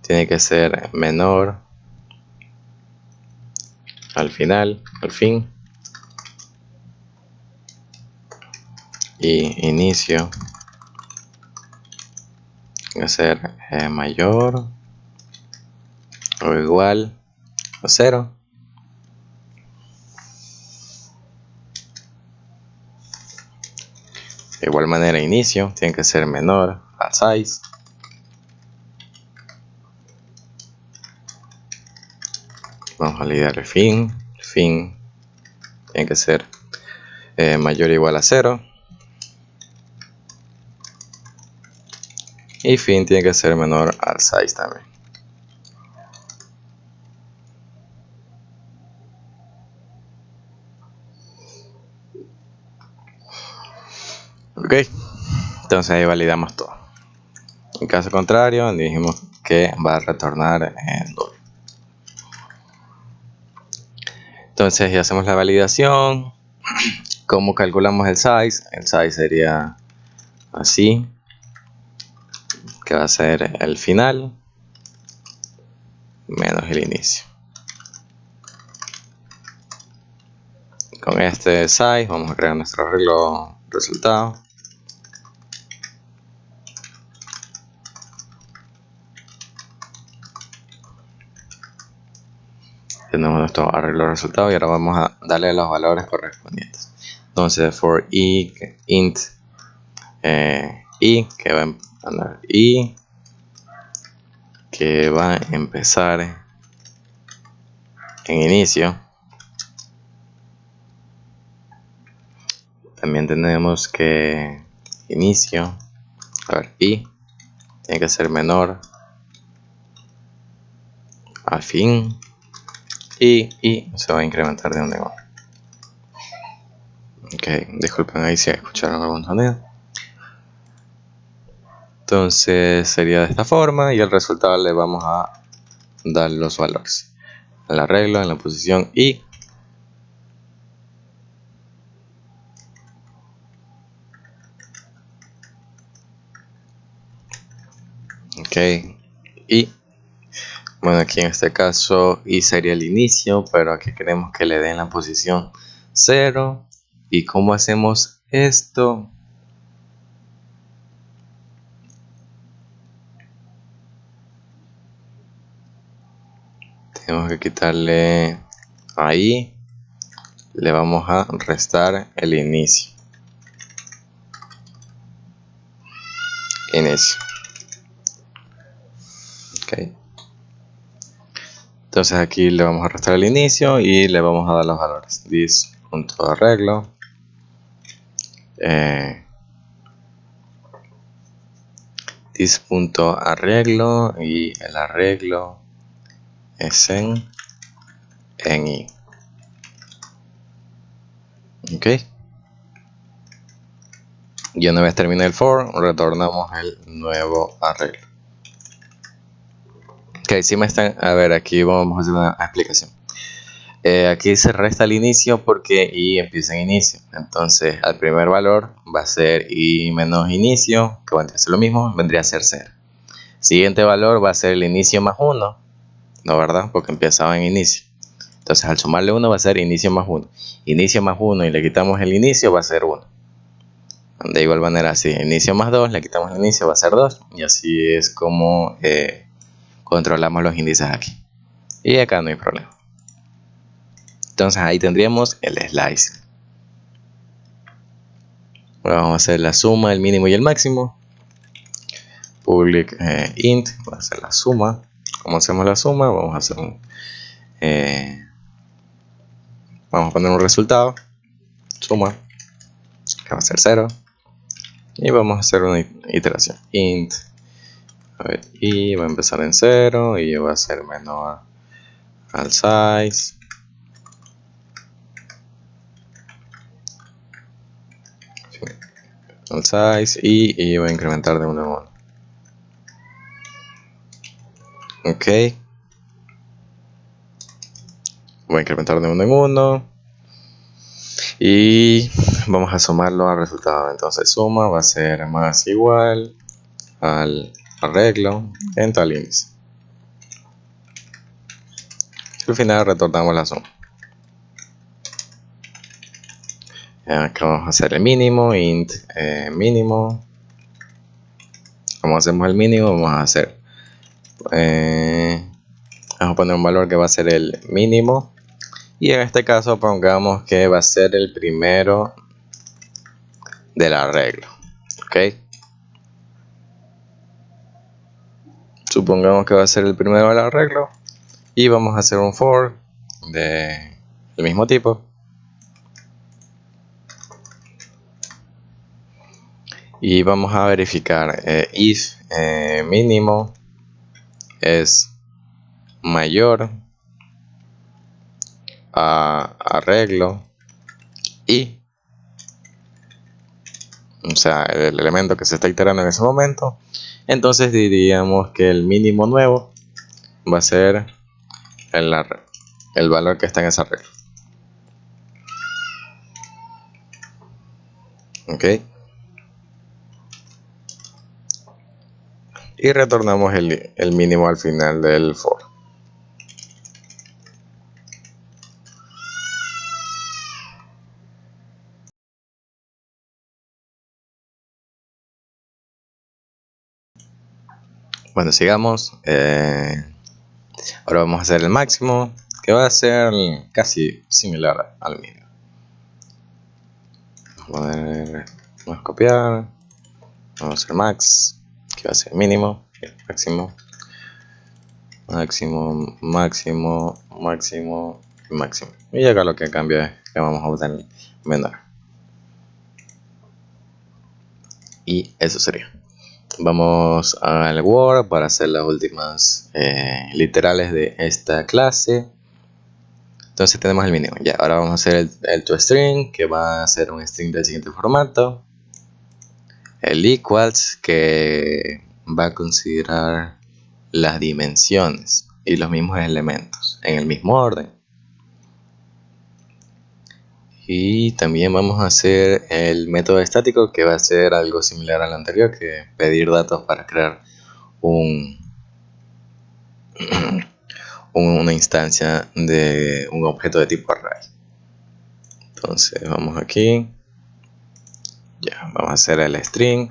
tiene que ser menor al final, al fin, y inicio tiene que ser mayor o igual a 0. De igual manera, inicio tiene que ser menor al size. Vamos a validar el fin. El fin tiene que ser mayor o igual a 0. Y fin tiene que ser menor al size también. Ok, entonces ahí validamos todo. En caso contrario, dijimos que va a retornar en null. Entonces ya hacemos la validación. ¿Cómo calculamos el size? El size sería así, que va a ser el final menos el inicio. Con este size vamos a crear nuestro arreglo resultado. Tenemos nuestro arreglo resultado y ahora vamos a darle los valores correspondientes. Entonces for int i que va a empezar en inicio. También tenemos que inicio, i tiene que ser menor al fin, y se va a incrementar de 1 en 1. Ok, disculpen ahí si escucharon algún sonido. Entonces sería de esta forma y el resultado le vamos a dar los valores. El arreglo en la posición i. Ok, y bueno, aquí en este caso i sería el inicio, pero aquí queremos que le den la posición 0. ¿Y cómo hacemos esto? Tenemos que quitarle ahí, le vamos a restar el inicio. Ok. Entonces aquí le vamos a restar el inicio y le vamos a dar los valores. This.arreglo this.arreglo y el arreglo es en i. Ok. Y una vez termine el for, retornamos el nuevo arreglo. Ok, si me están... A ver, aquí vamos a hacer una explicación. Aquí se resta el inicio porque i empieza en inicio. Entonces, al primer valor va a ser i menos inicio, que vendría a ser lo mismo, vendría a ser 0. Siguiente valor va a ser el inicio más 1, ¿no verdad? Porque empezaba en inicio. Entonces, al sumarle 1 va a ser inicio más 1. Inicio más 1 y le quitamos el inicio va a ser 1. De igual manera, así, inicio más 2, le quitamos el inicio va a ser 2. Y así es como controlamos los índices aquí. Y acá no hay problema. Entonces ahí tendríamos el slice. Ahora vamos a hacer la suma, el mínimo y el máximo. Public int va a ser la suma. ¿Cómo hacemos la suma? Vamos a hacer vamos a poner un resultado. Suma, que va a ser 0. Y vamos a hacer una iteración. Int, a ver, y va a empezar en 0 y va a ser menor al size. Al size y va a incrementar de 1 en 1. Ok, voy a incrementar de 1 en 1 y vamos a sumarlo al resultado. Entonces suma va a ser más igual al arreglo en tal índice. Al final retornamos la suma. Acá vamos a hacer el mínimo, int mínimo. Como hacemos el mínimo, vamos a hacer vamos a poner un valor que va a ser el mínimo. Y en este caso pongamos que va a ser el primero del arreglo. Ok. Supongamos que va a ser el primero del arreglo. Y vamos a hacer un for de el mismo tipo. Y vamos a verificar if mínimo es mayor a arreglo y, o sea, el elemento que se está iterando en ese momento, entonces diríamos que el mínimo nuevo va a ser el valor que está en ese arreglo. Ok. Y retornamos el mínimo al final del for. Bueno, sigamos. Ahora vamos a hacer el máximo, que va a ser casi similar al mínimo. Vamos a copiar. Vamos a hacer max, que va a ser mínimo, máximo, máximo, máximo, máximo, máximo. Y acá lo que cambia es que vamos a obtener menor. Y eso sería. Vamos al Word para hacer las últimas literales de esta clase. Entonces tenemos el mínimo. Ya, ahora vamos a hacer el toString, que va a ser un string del siguiente formato. El equals, que va a considerar las dimensiones y los mismos elementos en el mismo orden. Y también vamos a hacer el método estático, que va a ser algo similar al anterior, que pedir datos para crear una instancia de un objeto de tipo array. Entonces vamos aquí, ya vamos a hacer el string,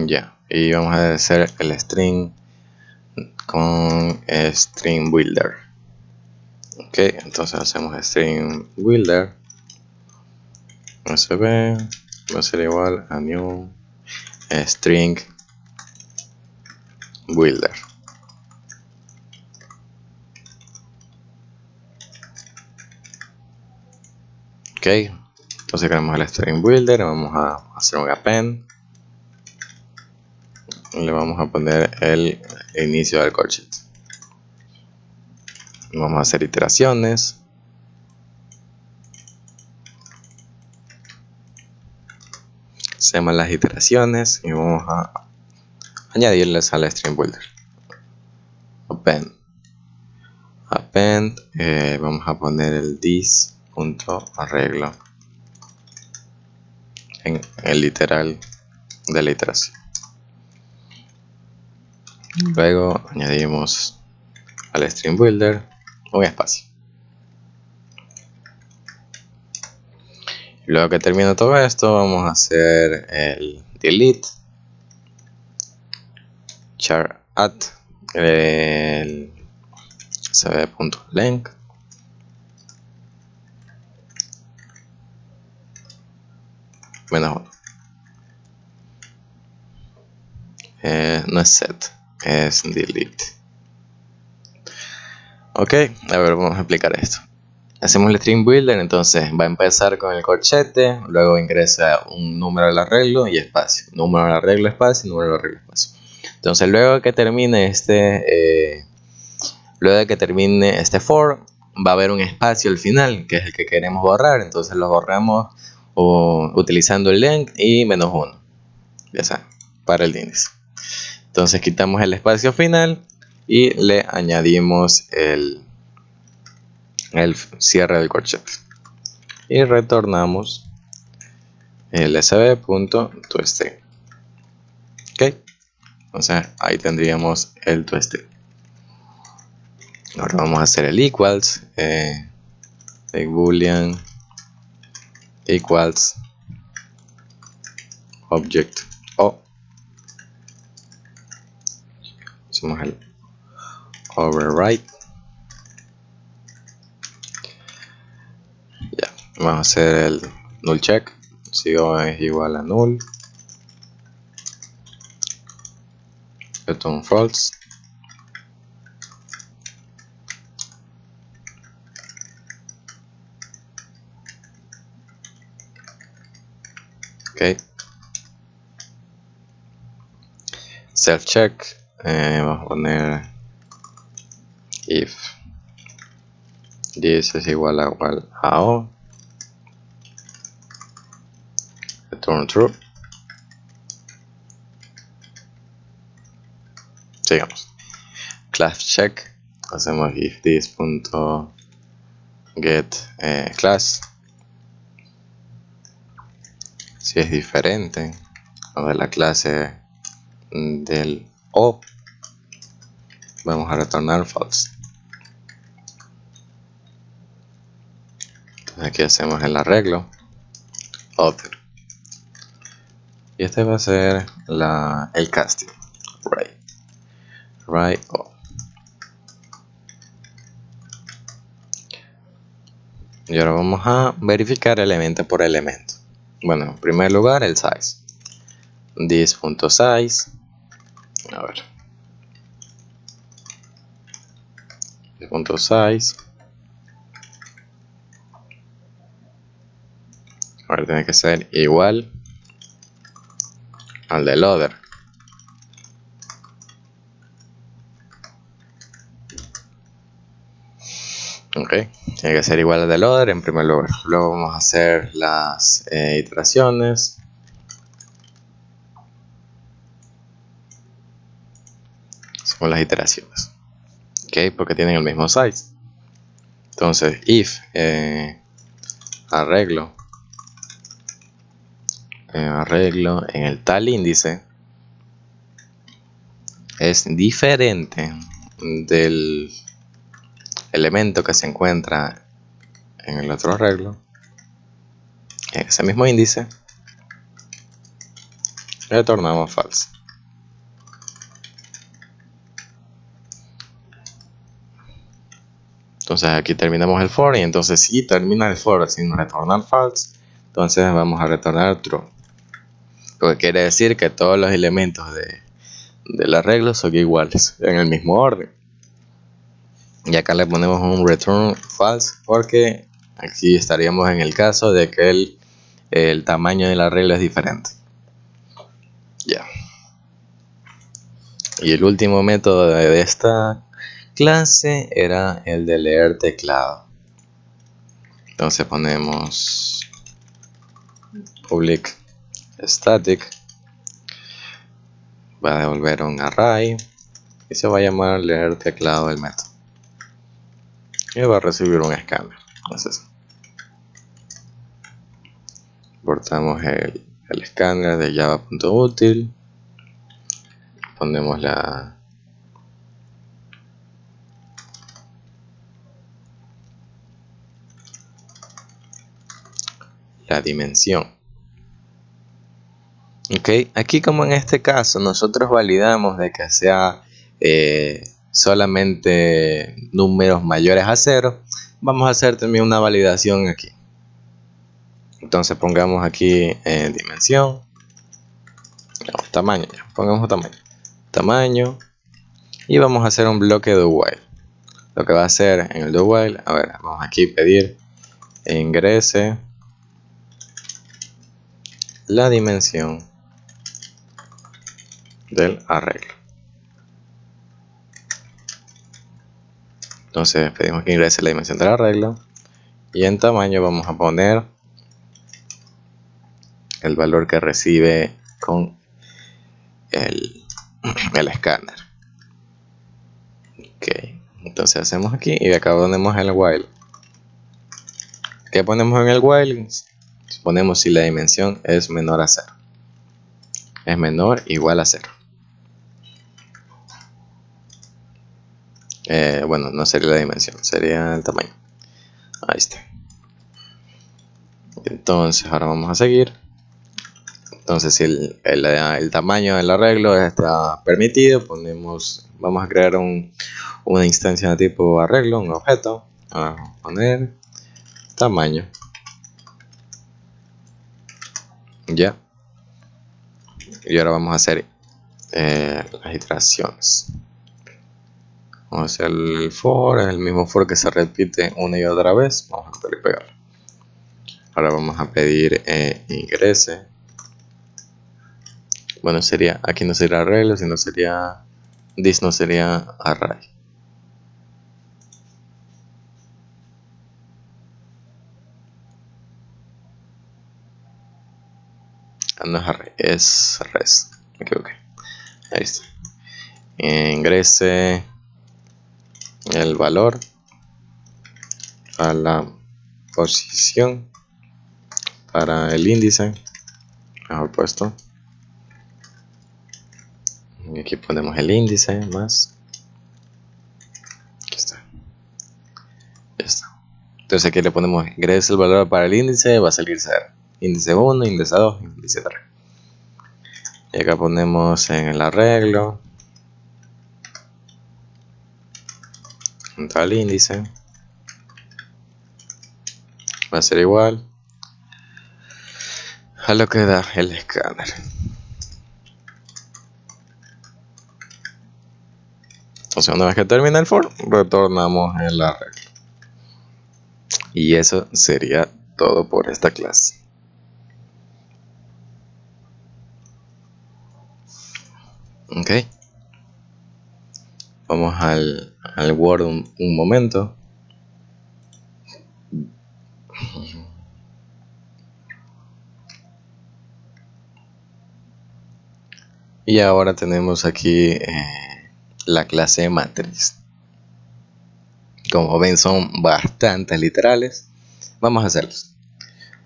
ya, y vamos a hacer el string con string builder. Ok, entonces hacemos string builder sb, va a ser igual a new string builder. Ok, entonces creamos el string builder, vamos a hacer un append, le vamos a poner el inicio del corchet. Vamos a hacer iteraciones. Hacemos las iteraciones y vamos a añadirles al string builder. Append, vamos a poner el this.arreglo en el literal de la iteración. Luego añadimos al string builder un espacio. Luego que termine todo esto, vamos a hacer el delete char at el cb.length -1. No es set, es delete. Ok, a ver, vamos a explicar esto. Hacemos el string builder, entonces va a empezar con el corchete, luego ingresa un número del arreglo y espacio, número del arreglo, espacio, número del arreglo, espacio. Entonces luego de que termine for, va a haber un espacio al final, que es el que queremos borrar, entonces lo borramos utilizando el length y -1, ya saben, para el índice. Entonces quitamos el espacio final y le añadimos el cierre del corchete y retornamos el sb.toString. Ok, entonces ahí tendríamos el toString. Ahora vamos a hacer el equals, de boolean equals object o, hacemos el override. Ya, vamos a hacer el null check, si o es igual a null. return false. Ok. Self check. Vamos a poner if this es igual a O. Return true. Sigamos. Class check. Hacemos if this punto get class. Si es diferente de la clase del O, vamos a retornar false. Entonces aquí hacemos el arreglo other, y este va a ser el casting right O. Y ahora vamos a verificar elemento por elemento. Bueno, en primer lugar el size. This.size, a ver, this.size, ahora tiene que ser igual al del other. Ok, tiene que ser igual al del other en primer lugar. Luego vamos a hacer las iteraciones. Son las iteraciones. Ok, porque tienen el mismo size. Entonces, if arreglo en el tal índice es diferente del elemento que se encuentra en el otro arreglo, en ese mismo índice, retornamos false. Entonces aquí terminamos el for, y entonces si termina el for sin retornar false, entonces vamos a retornar true, lo que quiere decir que todos los elementos del arreglo son iguales en el mismo orden. Y acá le ponemos un return false porque aquí estaríamos en el caso de que el tamaño del arreglo es diferente. Ya. Y el último método de esta clase era el de leer teclado. Entonces ponemos public static, va a devolver un array y se va a llamar leer teclado del método, y va a recibir un escáner. Entonces importamos el escáner de java.util, ponemos la dimensión. Ok, aquí como en este caso nosotros validamos de que sea solamente números mayores a 0, vamos a hacer también una validación aquí. Entonces pongamos aquí dimensión, no, tamaño, pongamos tamaño, y vamos a hacer un bloque do while. Lo que va a hacer en el do while, a ver, vamos aquí a pedir ingrese la dimensión del arreglo. Entonces pedimos que ingrese la dimensión del arreglo, y en tamaño vamos a poner el valor que recibe con el escáner. Ok, entonces hacemos aquí y acá ponemos el while. ¿Qué ponemos en el while? Ponemos si la dimensión es menor a 0. Es menor igual a 0. Bueno, no sería la dimensión, sería el tamaño. Ahí está. Entonces ahora vamos a seguir. Entonces si el tamaño del arreglo está permitido, vamos a crear una instancia de tipo arreglo, un objeto. Vamos a poner tamaño. Ya. Y ahora vamos a hacer las iteraciones. Vamos a hacer el for, es el mismo for que se repite una y otra vez. Vamos a copiar y pegar. Ahora vamos a pedir ingrese. Bueno, sería, aquí no sería arreglo, sino sería this, no sería array. No es array, es res. Me equivoqué. Ahí está. Ingrese el valor a la posición para el índice, mejor puesto. Y aquí ponemos el índice más. Aquí está. Ya está. Entonces aquí le ponemos ingrese el valor para el índice, va a salir 0. Índice 1, índice 2, índice 3. Y acá ponemos en el arreglo tal índice va a ser igual a lo que da el escáner. Entonces una vez que termina el for, retornamos el arreglo. Y eso sería todo por esta clase. Ok. Vamos al Word un momento. Y ahora tenemos aquí la clase matriz. Como ven, son bastante literales. Vamos a hacerlos.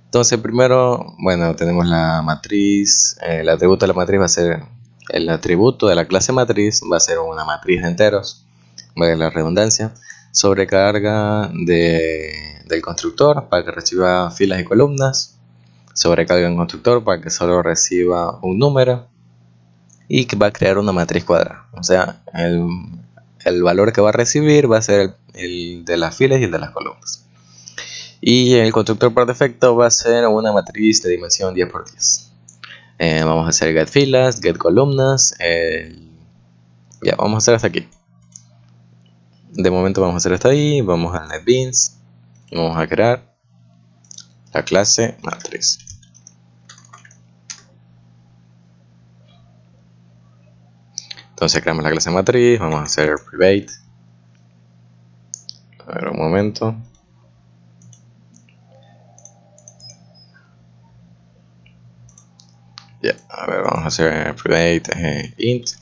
Entonces primero, bueno, tenemos la matriz. El atributo de la matriz va a ser, el atributo de la clase matriz va a ser una matriz de enteros, vale la redundancia, sobrecarga del constructor para que reciba filas y columnas, sobrecarga el constructor para que solo reciba un número, y que va a crear una matriz cuadrada. O sea, el valor que va a recibir va a ser el de las filas y el de las columnas. Y el constructor por defecto va a ser una matriz de dimensión 10 por 10. Vamos a hacer get filas, get columnas. Ya, vamos a hacer hasta aquí. De momento vamos a hacer hasta ahí. Vamos al NetBeans. Vamos a crear la clase matriz. Entonces creamos la clase matriz. Vamos a hacer private. A ver, un momento. Ya, a ver, vamos a hacer private int.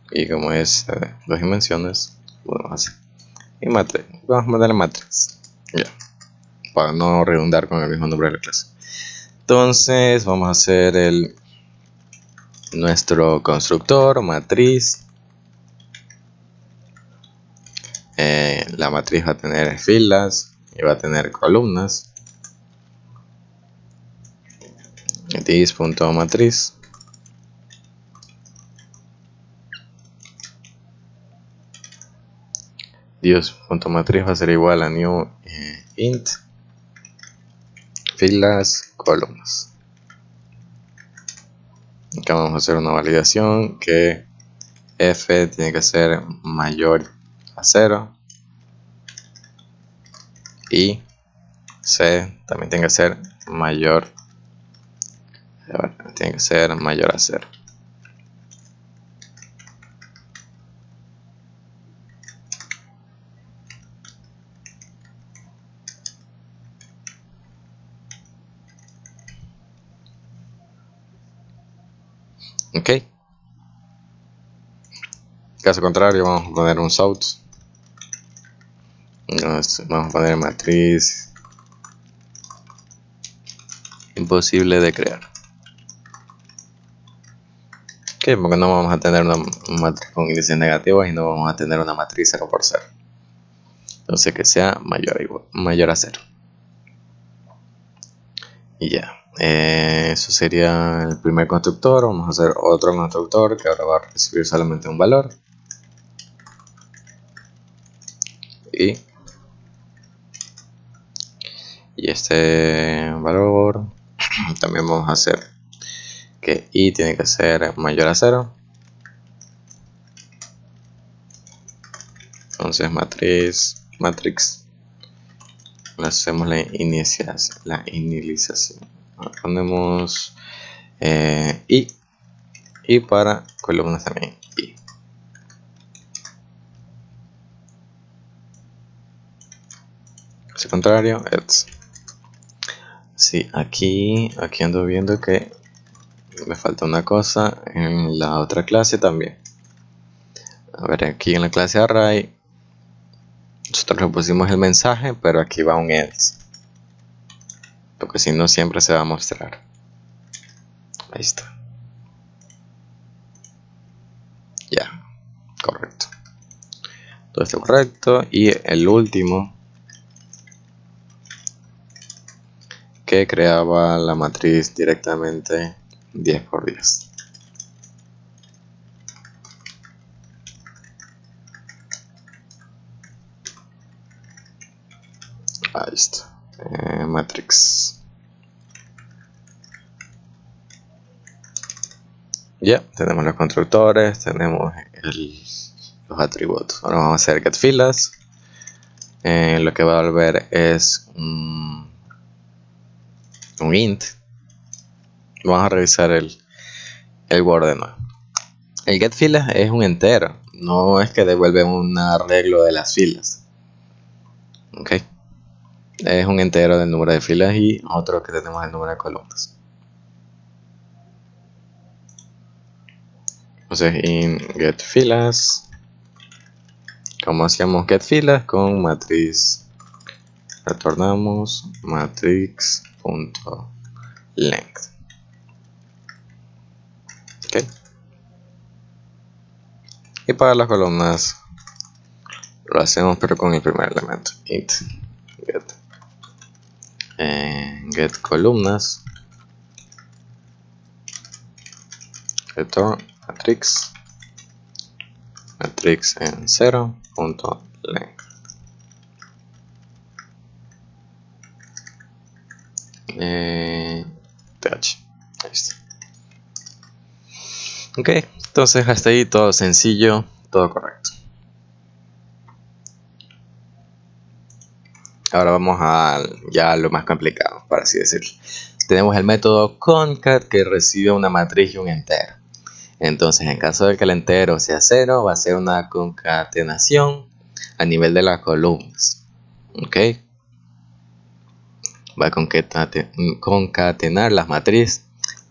Y como es 2 dimensiones, podemos hacer. Y matriz. Vamos a mandarle matriz. Ya, para no redundar con el mismo nombre de la clase. Entonces vamos a hacer nuestro constructor matriz. La matriz va a tener filas y va a tener columnas. This.matriz. Dios.matriz va a ser igual a new int filas columnas. Acá vamos a hacer una validación que f tiene que ser mayor a 0 y c también tiene que ser mayor a 0. Ok. Caso contrario, vamos a poner un south. Vamos a poner matriz imposible de crear. Ok, porque no vamos a tener una matriz con índices negativos y no vamos a tener una matriz 0 por 0. Entonces que sea mayor a 0. Y ya. Eso sería el primer constructor. Vamos a hacer otro constructor que ahora va a recibir solamente un valor. Y este valor también vamos a hacer que i tiene que ser mayor a 0. Entonces matrix, le hacemos la inicialización. Ponemos y para columnas también i. Caso contrario, else. Sí, aquí ando viendo que me falta una cosa en la otra clase también. A ver, aquí en la clase array nosotros le pusimos el mensaje, pero aquí va un else, porque si no siempre se va a mostrar. Ahí está. Ya, correcto. Todo está correcto. Y el último, que creaba la matriz directamente 10 por 10. Ahí está. Matrix. Ya, tenemos los constructores, tenemos los atributos. Ahora vamos a hacer getFilas. Lo que va a volver es un int. Vamos a revisar el Word de nuevo. El getFilas es un entero, no es que devuelve un arreglo de las filas. Ok, es un entero del número de filas y otro que tenemos el número de columnas. Entonces, in getFilas, como hacíamos getFilas con matriz, retornamos matrix.length. Ok, y para las columnas lo hacemos pero con el primer elemento, int get columnas, return matrix en 0.length. Th. Ahí está. Ok, entonces hasta ahí todo sencillo, todo correcto. Ahora vamos a ya lo más complicado, por así decirlo. Tenemos el método concat que recibe una matriz y un entero. Entonces, en caso de que el entero sea 0, va a ser una concatenación a nivel de las columnas. Ok, va a concatenar las matrices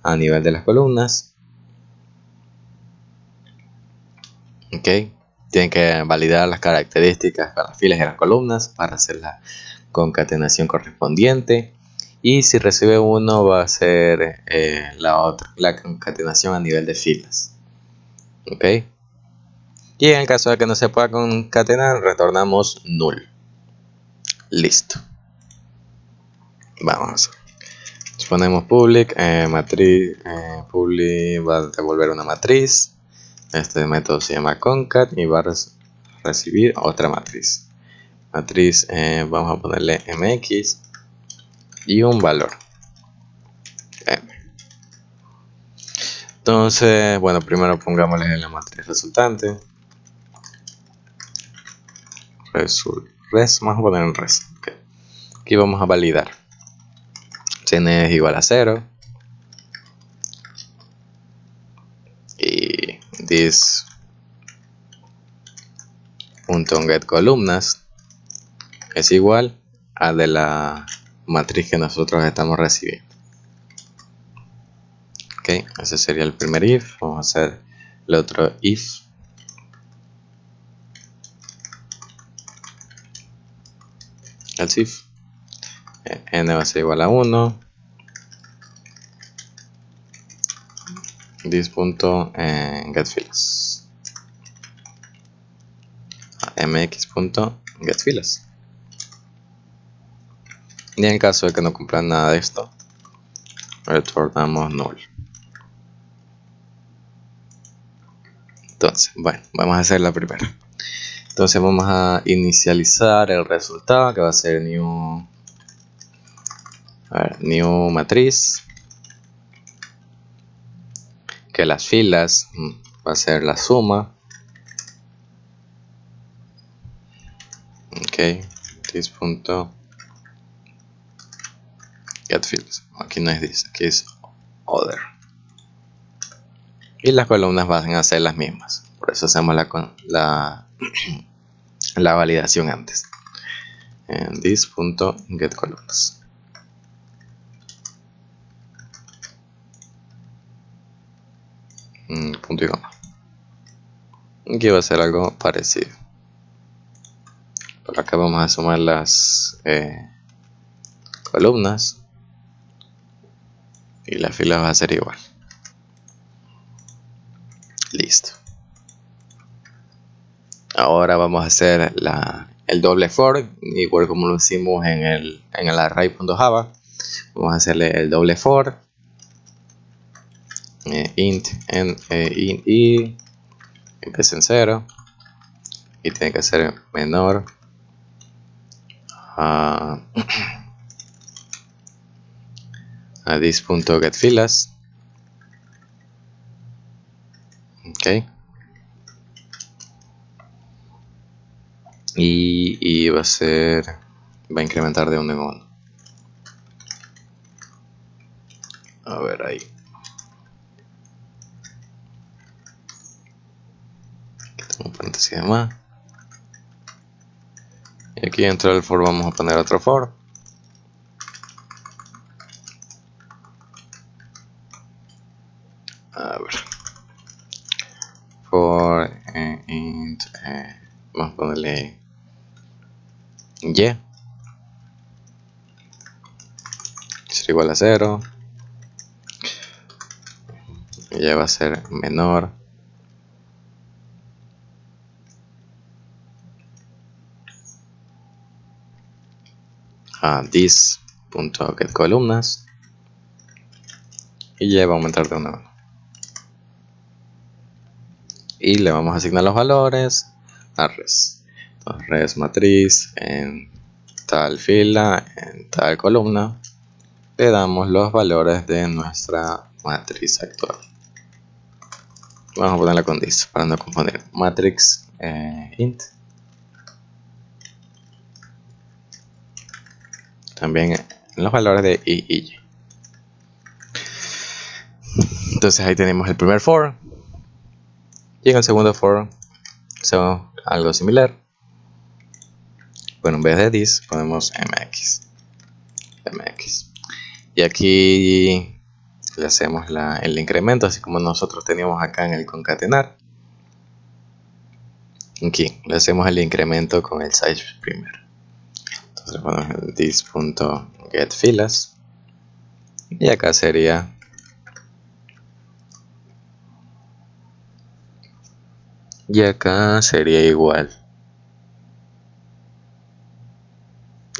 a nivel de las columnas. Ok, tienen que validar las características para las filas y las columnas para hacer la concatenación correspondiente. Y si recibe 1 va a ser la concatenación a nivel de filas. Ok, y en el caso de que no se pueda concatenar, retornamos null. Listo. Vamos. Ponemos public, matriz, public va a devolver una matriz. Este método se llama concat y va a recibir otra matriz. Matriz, vamos a ponerle mx y un valor m. Entonces, bueno, primero pongámosle la matriz resultante. Vamos a poner en res. Okay. Aquí vamos a validar. Si n es igual a 0. Y this.getColumnas es igual a de la matriz que nosotros estamos recibiendo. Ok, ese sería el primer if. Vamos a hacer el otro if. Else if n va a ser igual a 1. This.getFilas mx.getFilas. Y en caso de que no cumplan nada de esto, retornamos null. Entonces, bueno, vamos a hacer la primera. Entonces vamos a inicializar el resultado que va a ser new matriz. que las filas va a ser la suma. Ok, this.getFields. Aquí no es this, aquí es other. Y las columnas van a ser las mismas. Por eso hacemos la validación antes. En this.getColumns. Punto y coma. Aquí va a ser algo parecido. Por acá vamos a sumar las columnas. Y la fila va a ser igual. Listo. Ahora vamos a hacer el doble for, igual como lo hicimos en el array.java. Vamos a hacerle el doble for. Int n int i empieza en 0 y tiene que ser menor a this.getFilas. Ok, y va a incrementar de 1 en 1. A ver ahí. Aquí tengo un paréntesis de más. Y aquí dentro del for vamos a poner otro for. A ver. For int vamos a ponerle y será igual a 0. Y va a ser menor a this.getColumnas. Y ya va a aumentar de 1 a 1. Y le vamos a asignar los valores a res. Entonces, res matriz en tal fila, en tal columna. Le damos los valores de nuestra matriz actual. Vamos a ponerla con this para no confundir. Matrix int. También los valores de i y y. Entonces ahí tenemos el primer for. Y en el segundo for hacemos algo similar. Bueno, en vez de this ponemos mx. Y aquí le hacemos el incremento, así como nosotros teníamos acá en el concatenar. Aquí le hacemos el incremento con el size primero. Entonces ponemos el this.getFilas. Y acá sería igual.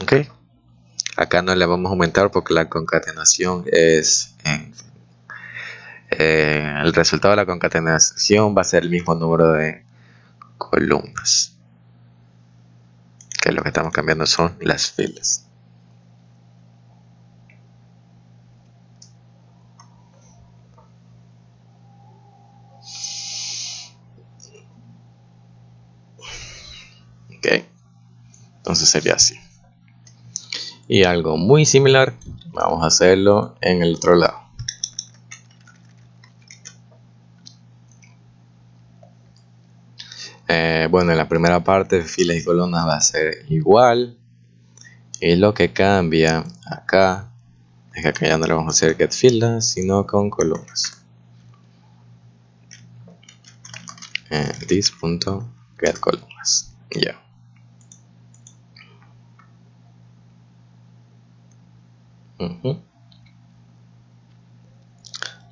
Ok. Acá no le vamos a aumentar porque la concatenación es el resultado de la concatenación va a ser el mismo número de columnas. Que lo que estamos cambiando son las filas. Ok. Entonces sería así. Y algo muy similar vamos a hacerlo en el otro lado. Bueno, en la primera parte filas y columnas va a ser igual. Y lo que cambia acá es que acá ya no le vamos a hacer getFilas, sino con columnas. This.getColumnas. Ya.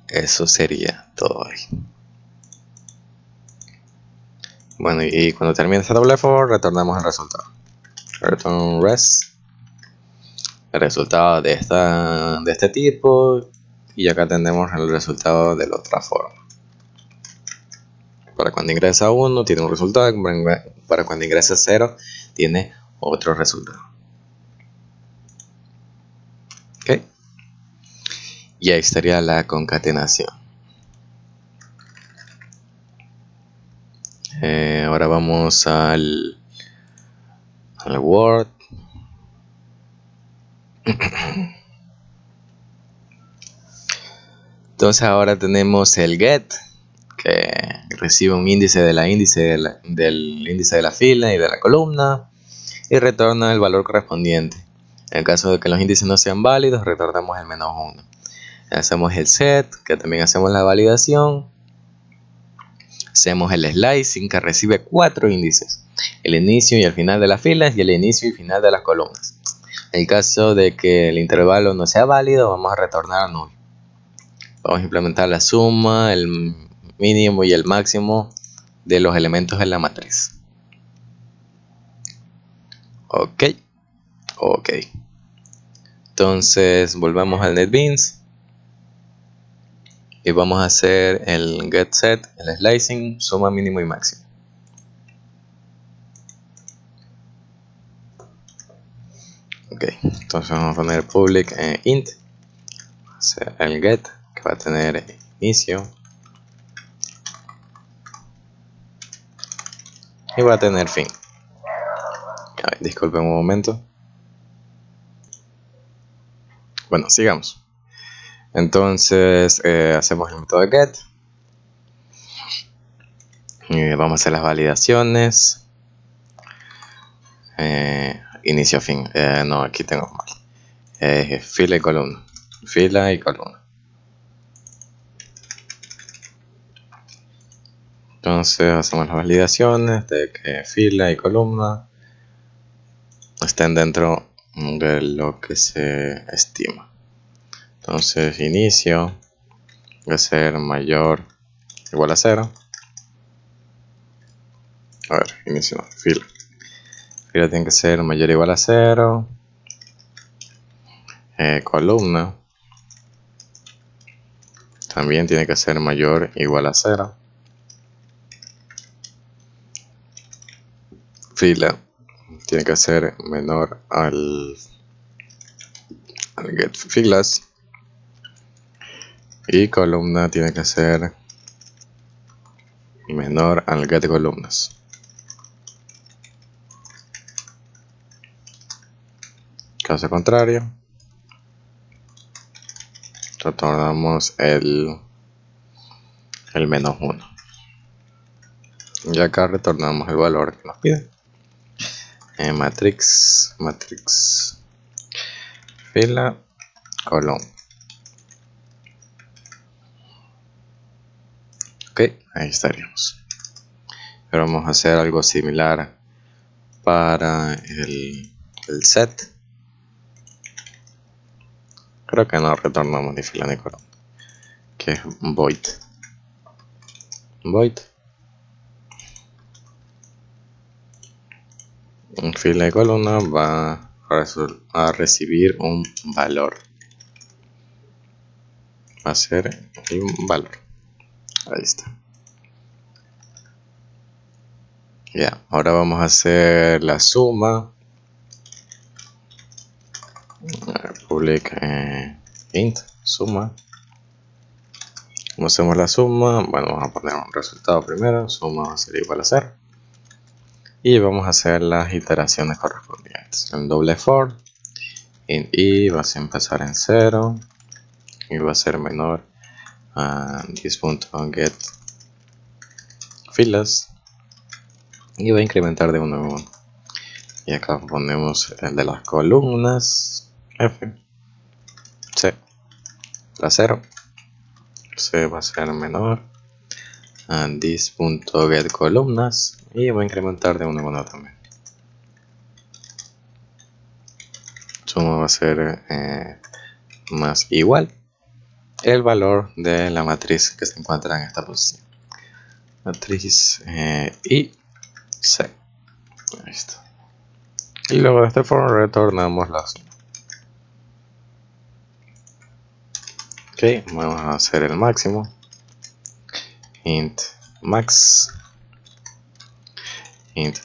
Eso sería todo ahí. Bueno, y cuando termine esta doble for, retornamos el resultado. Return res. El resultado de este tipo. Y acá tenemos el resultado de la otra forma. Para cuando ingresa 1 tiene un resultado. Para cuando ingresa 0 tiene otro resultado. Ok. Y ahí estaría la concatenación. Ahora vamos al Word. Entonces ahora tenemos el get, que recibe un índice del índice de la fila y de la columna y retorna el valor correspondiente. En el caso de que los índices no sean válidos, retornamos el -1. Hacemos el set, que también hacemos la validación. Hacemos el slicing, que recibe 4 índices: el inicio y el final de las filas y el inicio y final de las columnas. En el caso de que el intervalo no sea válido, vamos a retornar null. Vamos a implementar la suma, el mínimo y el máximo de los elementos de la matriz. Ok. Entonces volvamos al NetBeans y vamos a hacer el getSet, el slicing, suma, mínimo y máximo. Ok, entonces vamos a poner public int, hacer el get, que va a tener inicio y va a tener fin. Ay, disculpen un momento. Bueno, sigamos. Entonces hacemos el método get y vamos a hacer las validaciones. Inicio, fin. No, aquí tengo mal. Fila y columna. Fila y columna. Entonces hacemos las validaciones de que fila y columna estén dentro de lo que se estima. Entonces inicio va a ser mayor o igual a 0. A ver, inicio no, fila. Fila tiene que ser mayor o igual a 0. Columna también tiene que ser mayor o igual a 0. Fila tiene que ser menor al get filas. Y columna tiene que ser menor al get columnas. Caso contrario, retornamos el -1. Y acá retornamos el valor que nos pide. Matrix, fila, columna. Ok, ahí estaríamos. Pero vamos a hacer algo similar para el set. Creo que no retornamos ni fila ni columna, que es void. Fila y columna va a recibir un valor. Va a ser un valor. Ahí está. Ya, ahora vamos a hacer la suma. Public int suma. ¿Cómo hacemos la suma? Bueno, vamos a poner un resultado primero. Suma va a ser igual a 0. Y vamos a hacer las iteraciones correspondientes. El doble for. Int i va a empezar en 0. Y va a ser menor a this.get filas. Y va a incrementar de 1 en 1. Y acá ponemos el de las columnas. F. C. La 0. C va a ser menor a this.get columnas. Y va a incrementar de 1 en 1 también. Suma va a ser más igual el valor de la matriz que se encuentra en esta posición. Matriz y C. Ahí está. Y luego de esta forma retornamos la suma. Ok, vamos a hacer el máximo. Int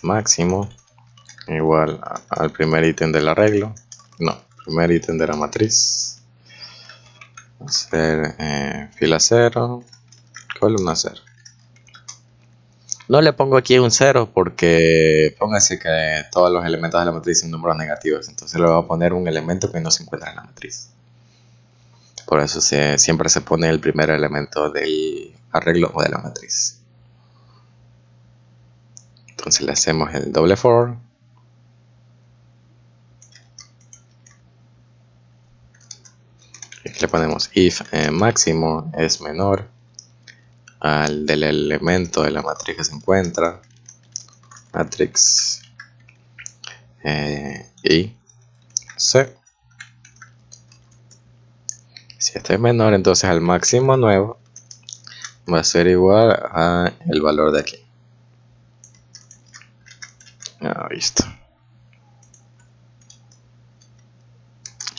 máximo igual al primer ítem del arreglo. No, primer ítem de la matriz. Va a ser fila 0, columna 0. No le pongo aquí un 0 porque póngase que todos los elementos de la matriz son números negativos. Entonces le voy a poner un elemento que no se encuentra en la matriz. Por eso siempre se pone el primer elemento del arreglo o de la matriz. Entonces le hacemos el doble for. Y le ponemos if máximo es menor al del elemento de la matriz que se encuentra. Matrix y C. Si este es menor, entonces al máximo nuevo va a ser igual a el valor de aquí. Listo.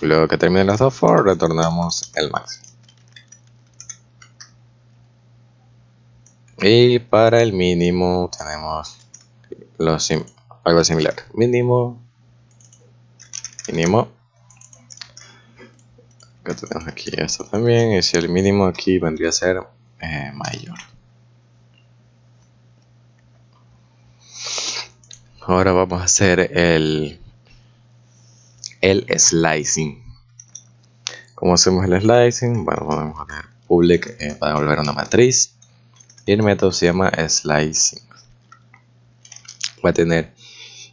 Luego que terminen los dos for, retornamos el máximo. Y para el mínimo tenemos algo similar. Mínimo. Que tenemos aquí esto también. Y si el mínimo aquí vendría a ser mayor. Ahora vamos a hacer el slicing. ¿Cómo hacemos el slicing? Bueno, vamos a poner public para volver a una matriz. Y el método se llama slicing. Va a tener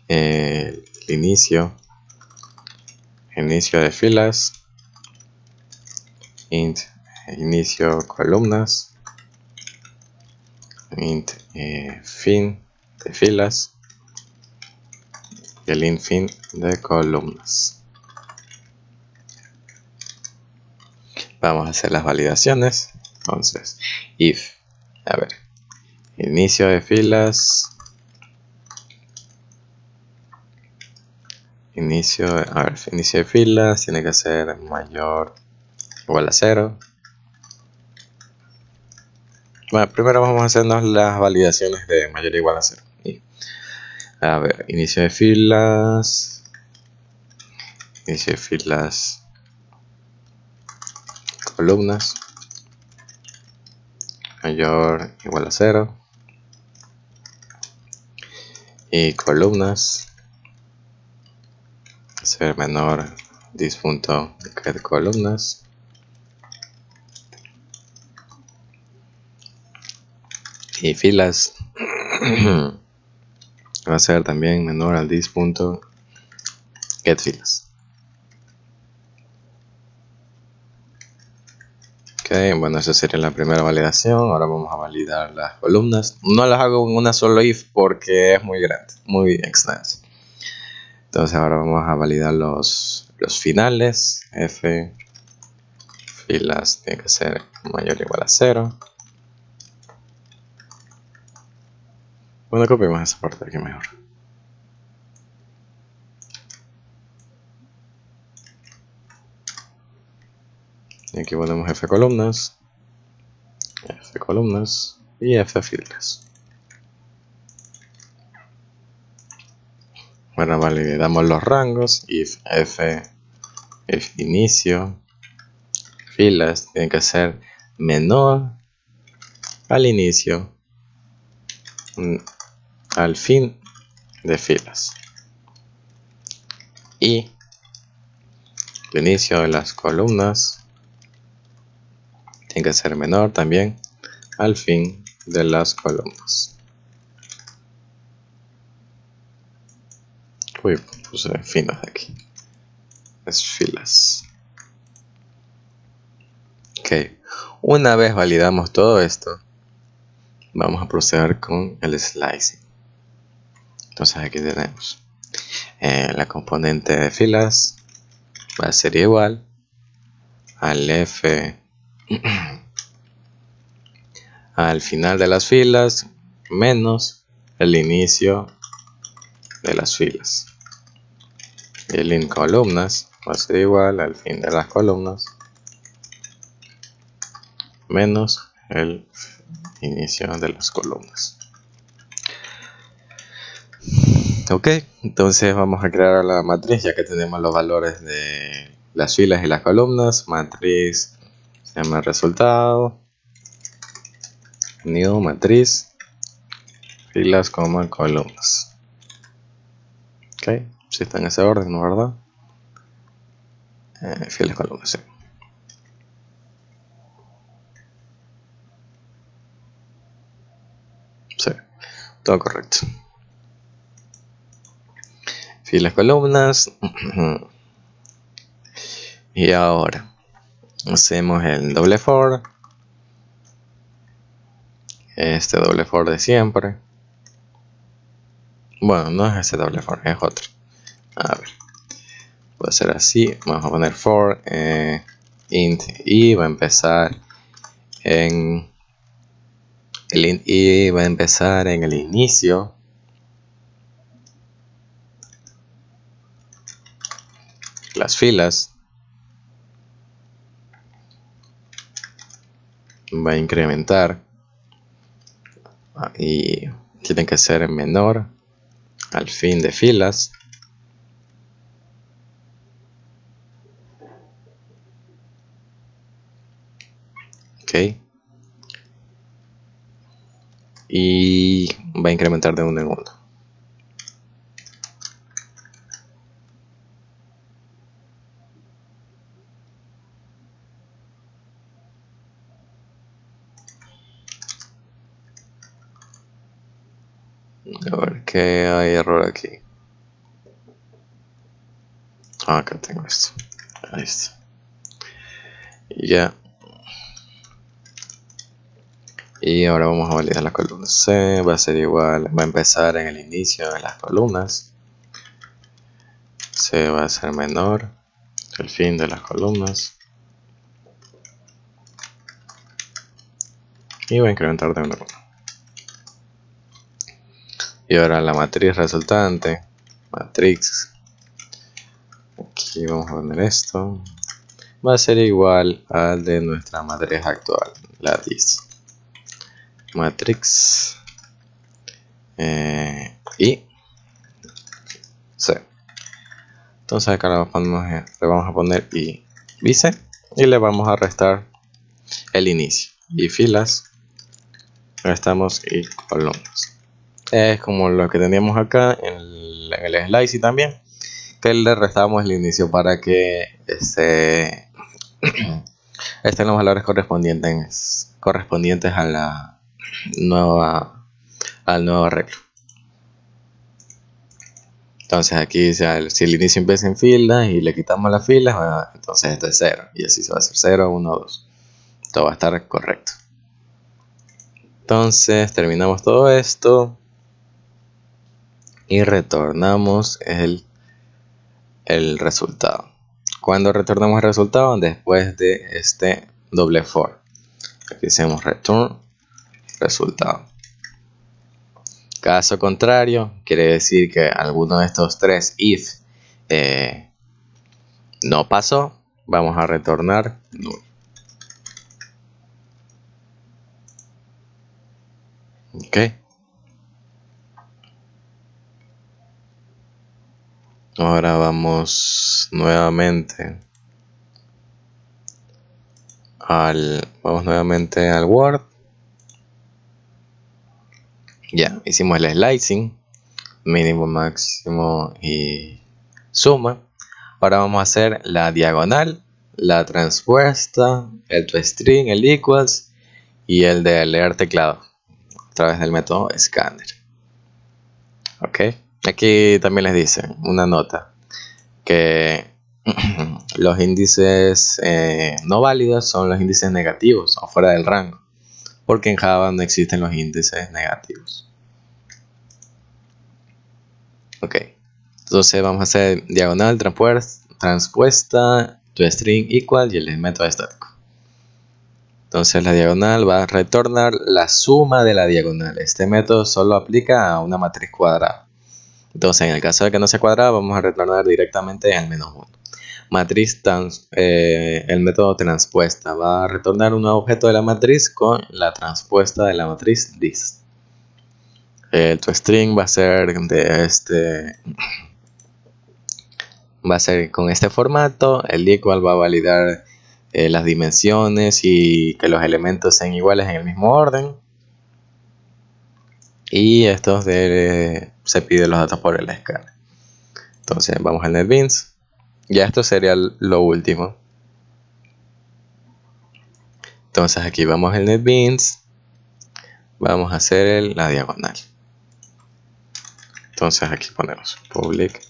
el inicio de filas, int inicio columnas, int fin de filas y el int fin de columnas. Vamos a hacer las validaciones. Entonces, if, inicio de filas, inicio de filas tiene que ser mayor o igual a 0. Bueno, primero vamos a hacernos las validaciones de mayor o igual a 0. Inicio de filas, columnas, mayor o igual a 0. Y columnas, ser menor this.get columnas. Y filas va a ser también menor al this.get filas. Ok, bueno, esa sería la primera validación. Ahora vamos a validar las columnas. No las hago en una solo if porque es muy grande, muy extenso. Entonces ahora vamos a validar los finales. F filas tiene que ser mayor o igual a 0. Bueno, copiamos esa parte aquí mejor. Y aquí ponemos F columnas y F filas. Bueno, validamos los rangos. If inicio filas tiene que ser menor al inicio al fin de filas. Y el inicio de las columnas tiene que ser menor también al fin de las columnas. Uy, puse filas aquí. Es filas. Ok, una vez validamos todo esto, vamos a proceder con el slicing. Entonces aquí tenemos la componente de filas va a ser igual al F al final de las filas menos el inicio de las filas. Y el int columnas va a ser igual al fin de las columnas menos el inicio de las columnas. Ok, entonces vamos a crear la matriz ya que tenemos los valores de las filas y las columnas. Matriz se llama resultado, new matriz, filas, columnas. Ok, si está en ese orden, ¿no, verdad? Filas, columnas, sí. Sí, todo correcto. Filas, columnas. Y ahora hacemos el doble for. Este doble for de siempre. Bueno, no es ese doble for, es otro. A ver, puede ser así. Vamos a poner for int i va a empezar en el int i va a empezar en el inicio. Las filas va a incrementar y tiene que ser menor al fin de filas. Ok, y va a incrementar de uno en uno. A ver qué hay error aquí. Acá tengo esto. Ahí está. Ya. Y ahora vamos a validar la columna C. Va a ser igual. Va a empezar en el inicio de las columnas. C va a ser menor que el fin de las columnas. Y va a incrementar de uno en uno. Y ahora la matriz resultante. Matrix. Aquí vamos a poner esto. Va a ser igual al de nuestra matriz actual. La dis. Matrix. Y C. Entonces acá le vamos a poner i C y le vamos a restar el inicio. Y filas, restamos y columnas. Es como lo que teníamos acá en el slice también, que le restamos el inicio para que estén los valores correspondientes a la al nuevo arreglo. Entonces aquí si el inicio empieza en filas y le quitamos las filas, bueno, entonces esto es 0 y así se va a hacer 0, 1, 2. Todo va a estar correcto. Entonces terminamos todo esto y retornamos el resultado. Cuando retornamos el resultado, después de este doble for, aquí hacemos return resultado. Caso contrario, quiere decir que alguno de estos tres if no pasó, vamos a retornar null. Ok. Ahora vamos nuevamente al Word. Ya, hicimos el slicing, mínimo, máximo y suma. Ahora vamos a hacer la diagonal, la transpuesta, el toString, el equals y el de leer teclado a través del método scanner. Ok, aquí también les dice una nota que los índices no válidos son los índices negativos o fuera del rango, porque en Java no existen los índices negativos. Ok, entonces vamos a hacer diagonal, transpuesta, toString equal y el método estático. Entonces la diagonal va a retornar la suma de la diagonal. Este método solo aplica a una matriz cuadrada. Entonces en el caso de que no sea cuadrada, vamos a retornar directamente al -1. Matriz el método transpuesta va a retornar un nuevo objeto de la matriz con la transpuesta de la matriz dis. El toString va a ser va a ser con este formato. El equal va a validar las dimensiones y que los elementos sean iguales en el mismo orden. y se pide los datos por el escáner. Entonces vamos al NetBeans. Ya esto sería lo último. Entonces aquí vamos al NetBeans. Vamos a hacer la diagonal. Entonces aquí ponemos public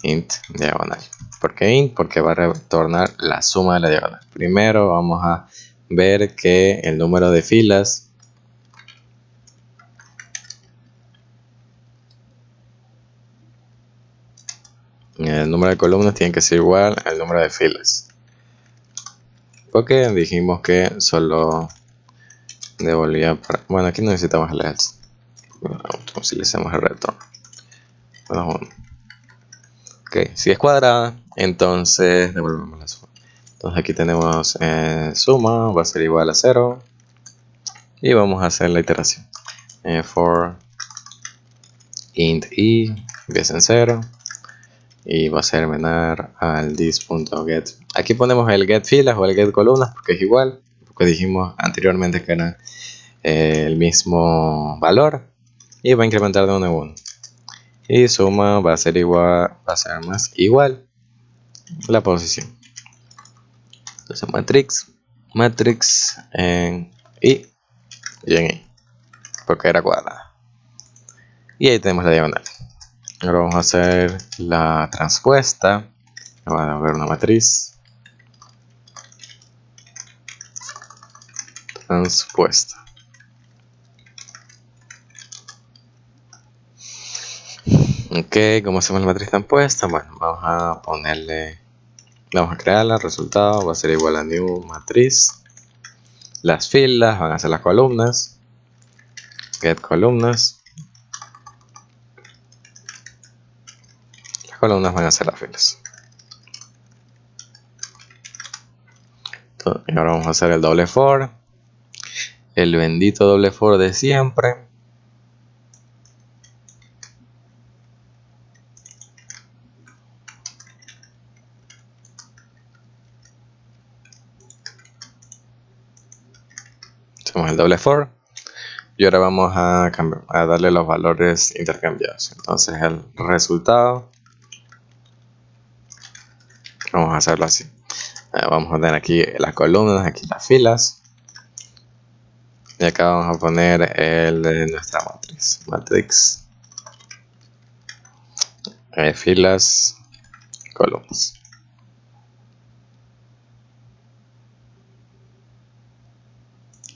int diagonal. ¿Por qué int? Porque va a retornar la suma de la diagonal. Primero vamos a ver que el número de filas el número de columnas tiene que ser igual al número de filas, porque dijimos que solo devolvía para... Bueno, aquí no necesitamos el else. Utilicemos el retorno. Bueno, ok, si es cuadrada, entonces devolvemos la suma. Entonces aquí tenemos suma, va a ser igual a 0. Y vamos a hacer la iteración. For int i empieza en 0. Y va a ser menor al this.get. Aquí ponemos el get filas o el get columnas porque es igual. Porque dijimos anteriormente que era el mismo valor. Y va a incrementar de 1 en 1. Y suma va a ser igual, va a ser más igual la posición. Entonces matrix en i y en i, porque era cuadrada. Y ahí tenemos la diagonal. Ahora vamos a hacer la transpuesta. Vamos a ver una matriz transpuesta. Ok, ¿cómo hacemos la matriz transpuesta? Bueno, vamos a ponerle, vamos a crearla, resultado va a ser igual a new matriz. Las filas van a ser las columnas, get columnas. Las columnas van a ser las filas. Y ahora vamos a hacer el doble for, el bendito doble for de siempre. Hacemos el doble for y ahora vamos a darle los valores intercambiados. Entonces el resultado, vamos a hacerlo así. Vamos a poner aquí las columnas, aquí las filas. Y acá vamos a poner el de nuestra matrix. Filas, columnas.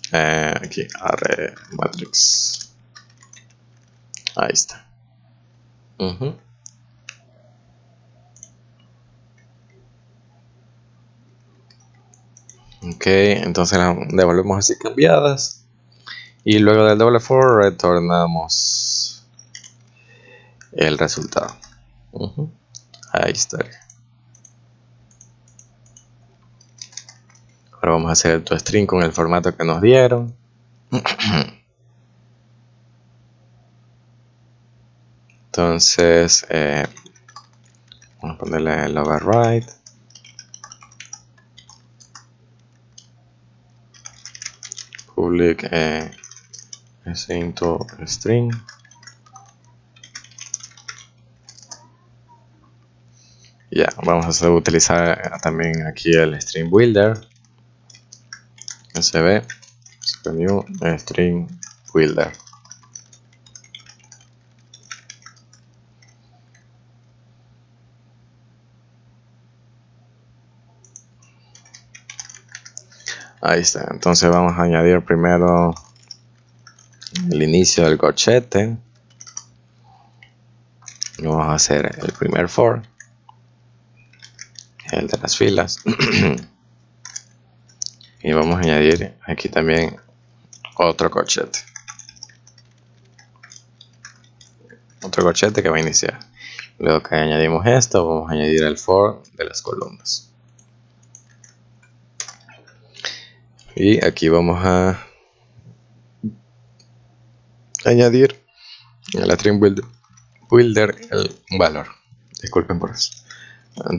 Aquí, array matrix. Ahí está. Ok, entonces las devolvemos así cambiadas. Y luego del doble for retornamos el resultado. Ahí está. Ahora vamos a hacer el toString con el formato que nos dieron. Entonces vamos a ponerle el override. Public into string. Ya, vamos a utilizar también aquí el string builder. sb new string builder. Ahí está. Entonces vamos a añadir primero el inicio del corchete. Y vamos a hacer el primer for, el de las filas. Y vamos a añadir aquí también otro corchete. Otro corchete que va a iniciar. Luego que añadimos esto, vamos a añadir el for de las columnas. Y aquí vamos a añadir en la string builder el valor. Disculpen por eso.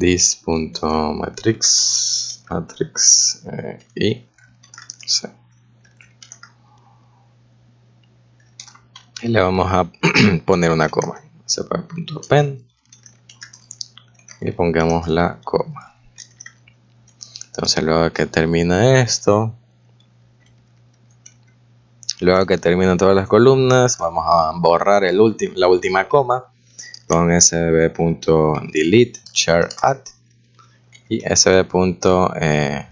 This.matrix y C. y le vamos a poner una coma. Cp.pen y pongamos la coma. Entonces luego que termina esto, luego que terminan todas las columnas, vamos a borrar la última coma con sb.delete char at y sb.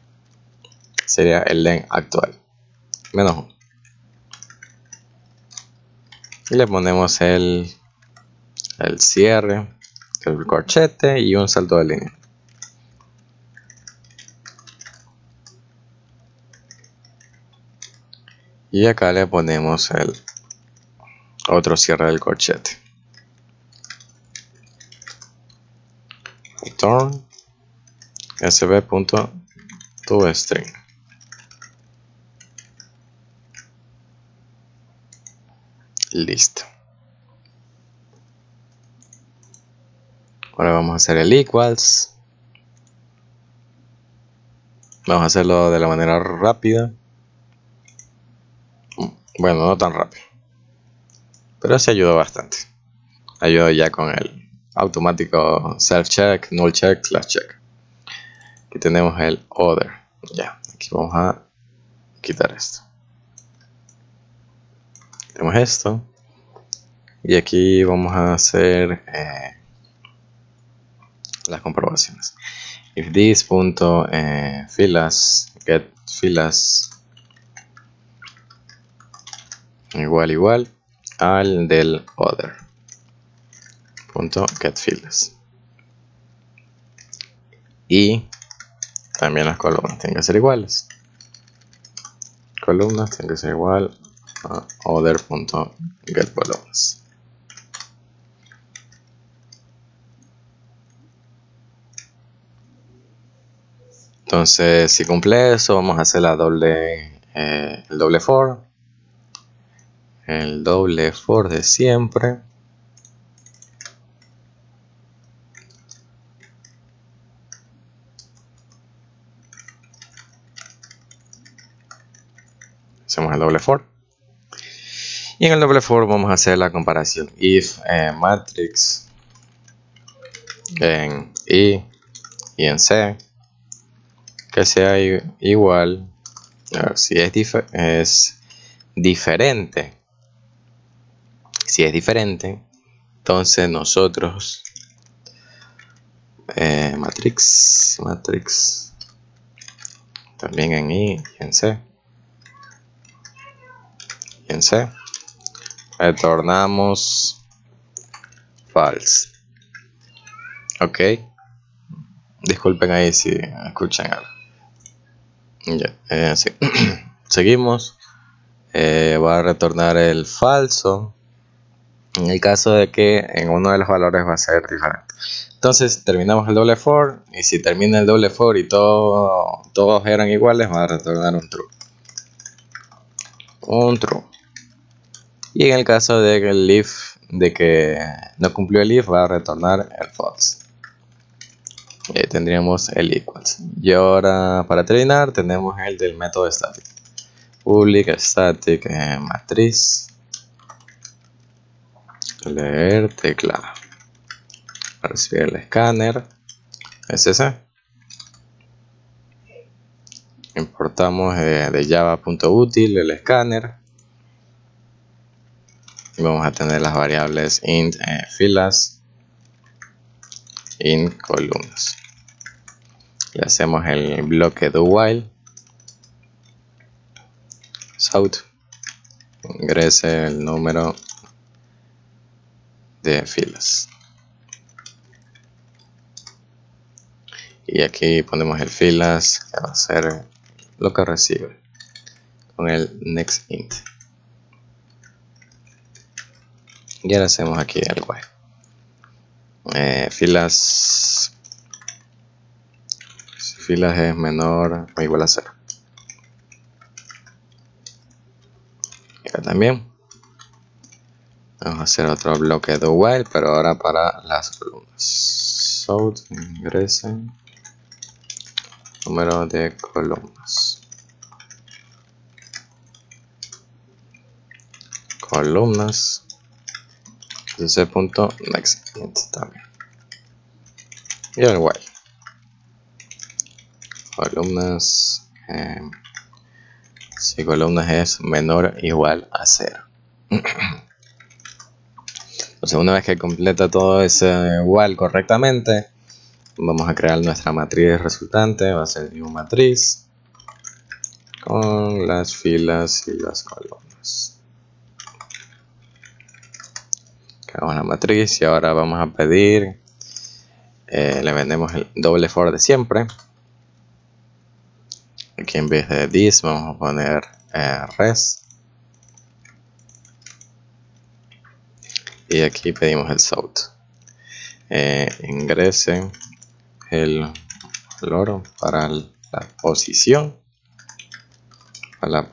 Sería el len actual -1 y le ponemos el cierre, el corchete y un salto de línea. Y acá le ponemos el otro cierre del corchete. Return sb.toString. Listo. Ahora vamos a hacer el equals. Vamos a hacerlo de la manera rápida. Bueno, no tan rápido, pero sí ayudó bastante. Ayudó ya con el automático self check, null check, slash check. Aquí tenemos el other. Ya, aquí vamos a quitar esto. Tenemos esto. Y aquí vamos a hacer las comprobaciones. If this.filas get filas igual al del other .get filas. Y también las columnas tienen que ser iguales. Columnas tienen que ser igual a other.getColumns. Entonces, si cumple eso, vamos a hacer el doble for. El doble for de siempre. Hacemos el doble for. Y en el doble for vamos a hacer la comparación. If matrix en I y en C que sea igual, a ver, si es diferente. Si es diferente, entonces nosotros matrix también en I y en C retornamos false. Ok, disculpen ahí si escuchan algo. Ya, sí. Seguimos. Va a retornar el falso en el caso de que en uno de los valores va a ser diferente. Entonces terminamos el doble for, y si termina el doble for y todos eran iguales, va a retornar un true. Y en el caso de que el if, de que no cumplió el if, va a retornar el false. Y ahí tendríamos el equals. Y ahora para terminar tenemos el del método static. Public static matriz leer tecla. Recibir el escáner SC. Importamos de java.util el escáner. Y vamos a tener las variables int filas, int columnas. Le hacemos el bloque do while. South. Ingrese el número de filas. Y aquí ponemos el filas, que va a ser lo que recibe con el next int. Y ahora hacemos aquí el while. Filas, si filas es menor o igual a 0. Y acá también vamos a hacer otro bloque do while, pero ahora para las columnas. South, ingresen número de columnas. columnas, c.nextInt también, y el while, columnas, si columnas es menor o igual a 0. Entonces, una vez que completa todo ese while correctamente, vamos a crear nuestra matriz resultante. Va a ser new matriz con las filas y las columnas. Creamos la matriz y ahora vamos a pedir, le vendemos el doble for de siempre. Aquí en vez de this vamos a poner res, y aquí pedimos el south. Ingrese el valor para la posición. Vamos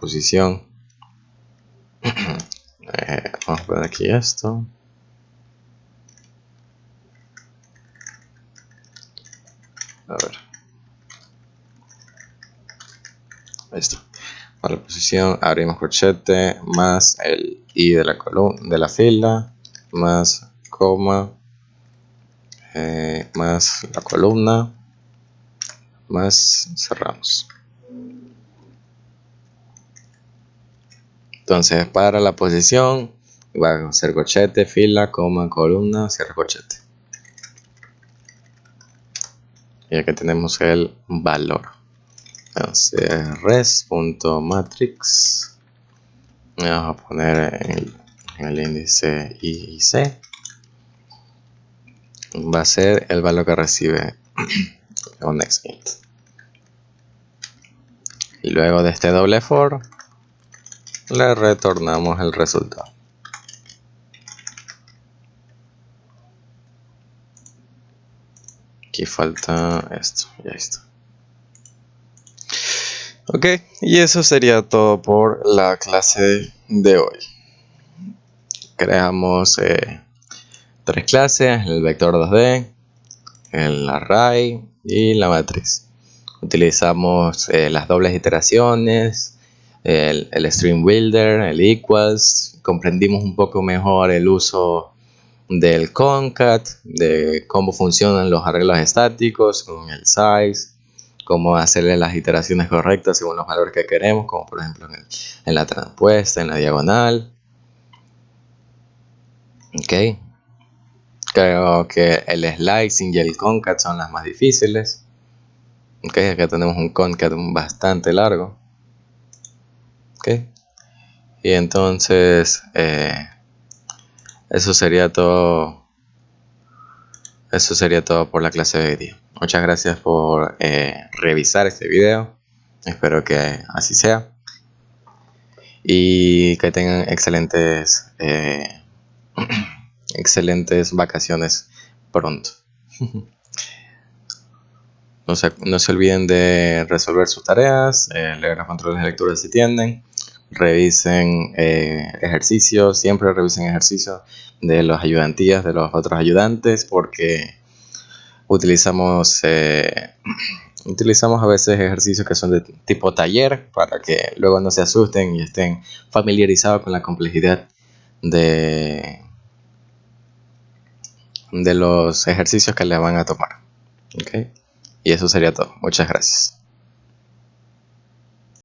a poner aquí esto. A ver, ahí está. Para la posición abrimos corchete más el i de la columna, de la fila, más coma, más la columna, más cerramos. Entonces, para la posición va a ser corchete, fila, coma, columna, cierre corchete. Y aquí tenemos el valor. Entonces, res.matrix, vamos a poner el índice I y C. Va a ser el valor que recibe con nextInt. Y luego de este doble for, le retornamos el resultado. Aquí falta esto, ya está. Ok, y eso sería todo por la clase de hoy. Creamos 3 clases, el vector 2D, el array y la matriz. Utilizamos las dobles iteraciones, el string builder, el equals. Comprendimos un poco mejor el uso del concat, de cómo funcionan los arreglos estáticos con el size, cómo hacerle las iteraciones correctas según los valores que queremos, como por ejemplo en la transpuesta, en la diagonal. Ok, creo que el slicing y el concat son las más difíciles. Ok, acá tenemos un concat bastante largo. Ok, y entonces eso sería todo por la clase de hoy día. Muchas gracias por revisar este video. Espero que así sea. Y que tengan excelentes vacaciones pronto. No se olviden de resolver sus tareas, leer los controles de lectura si tienden. Revisen ejercicios, siempre revisen ejercicios de las ayudantías, de los otros ayudantes, porque utilizamos a veces ejercicios que son de tipo taller, para que luego no se asusten y estén familiarizados con la complejidad de los ejercicios que les van a tomar. ¿Okay? Y eso sería todo. Muchas gracias.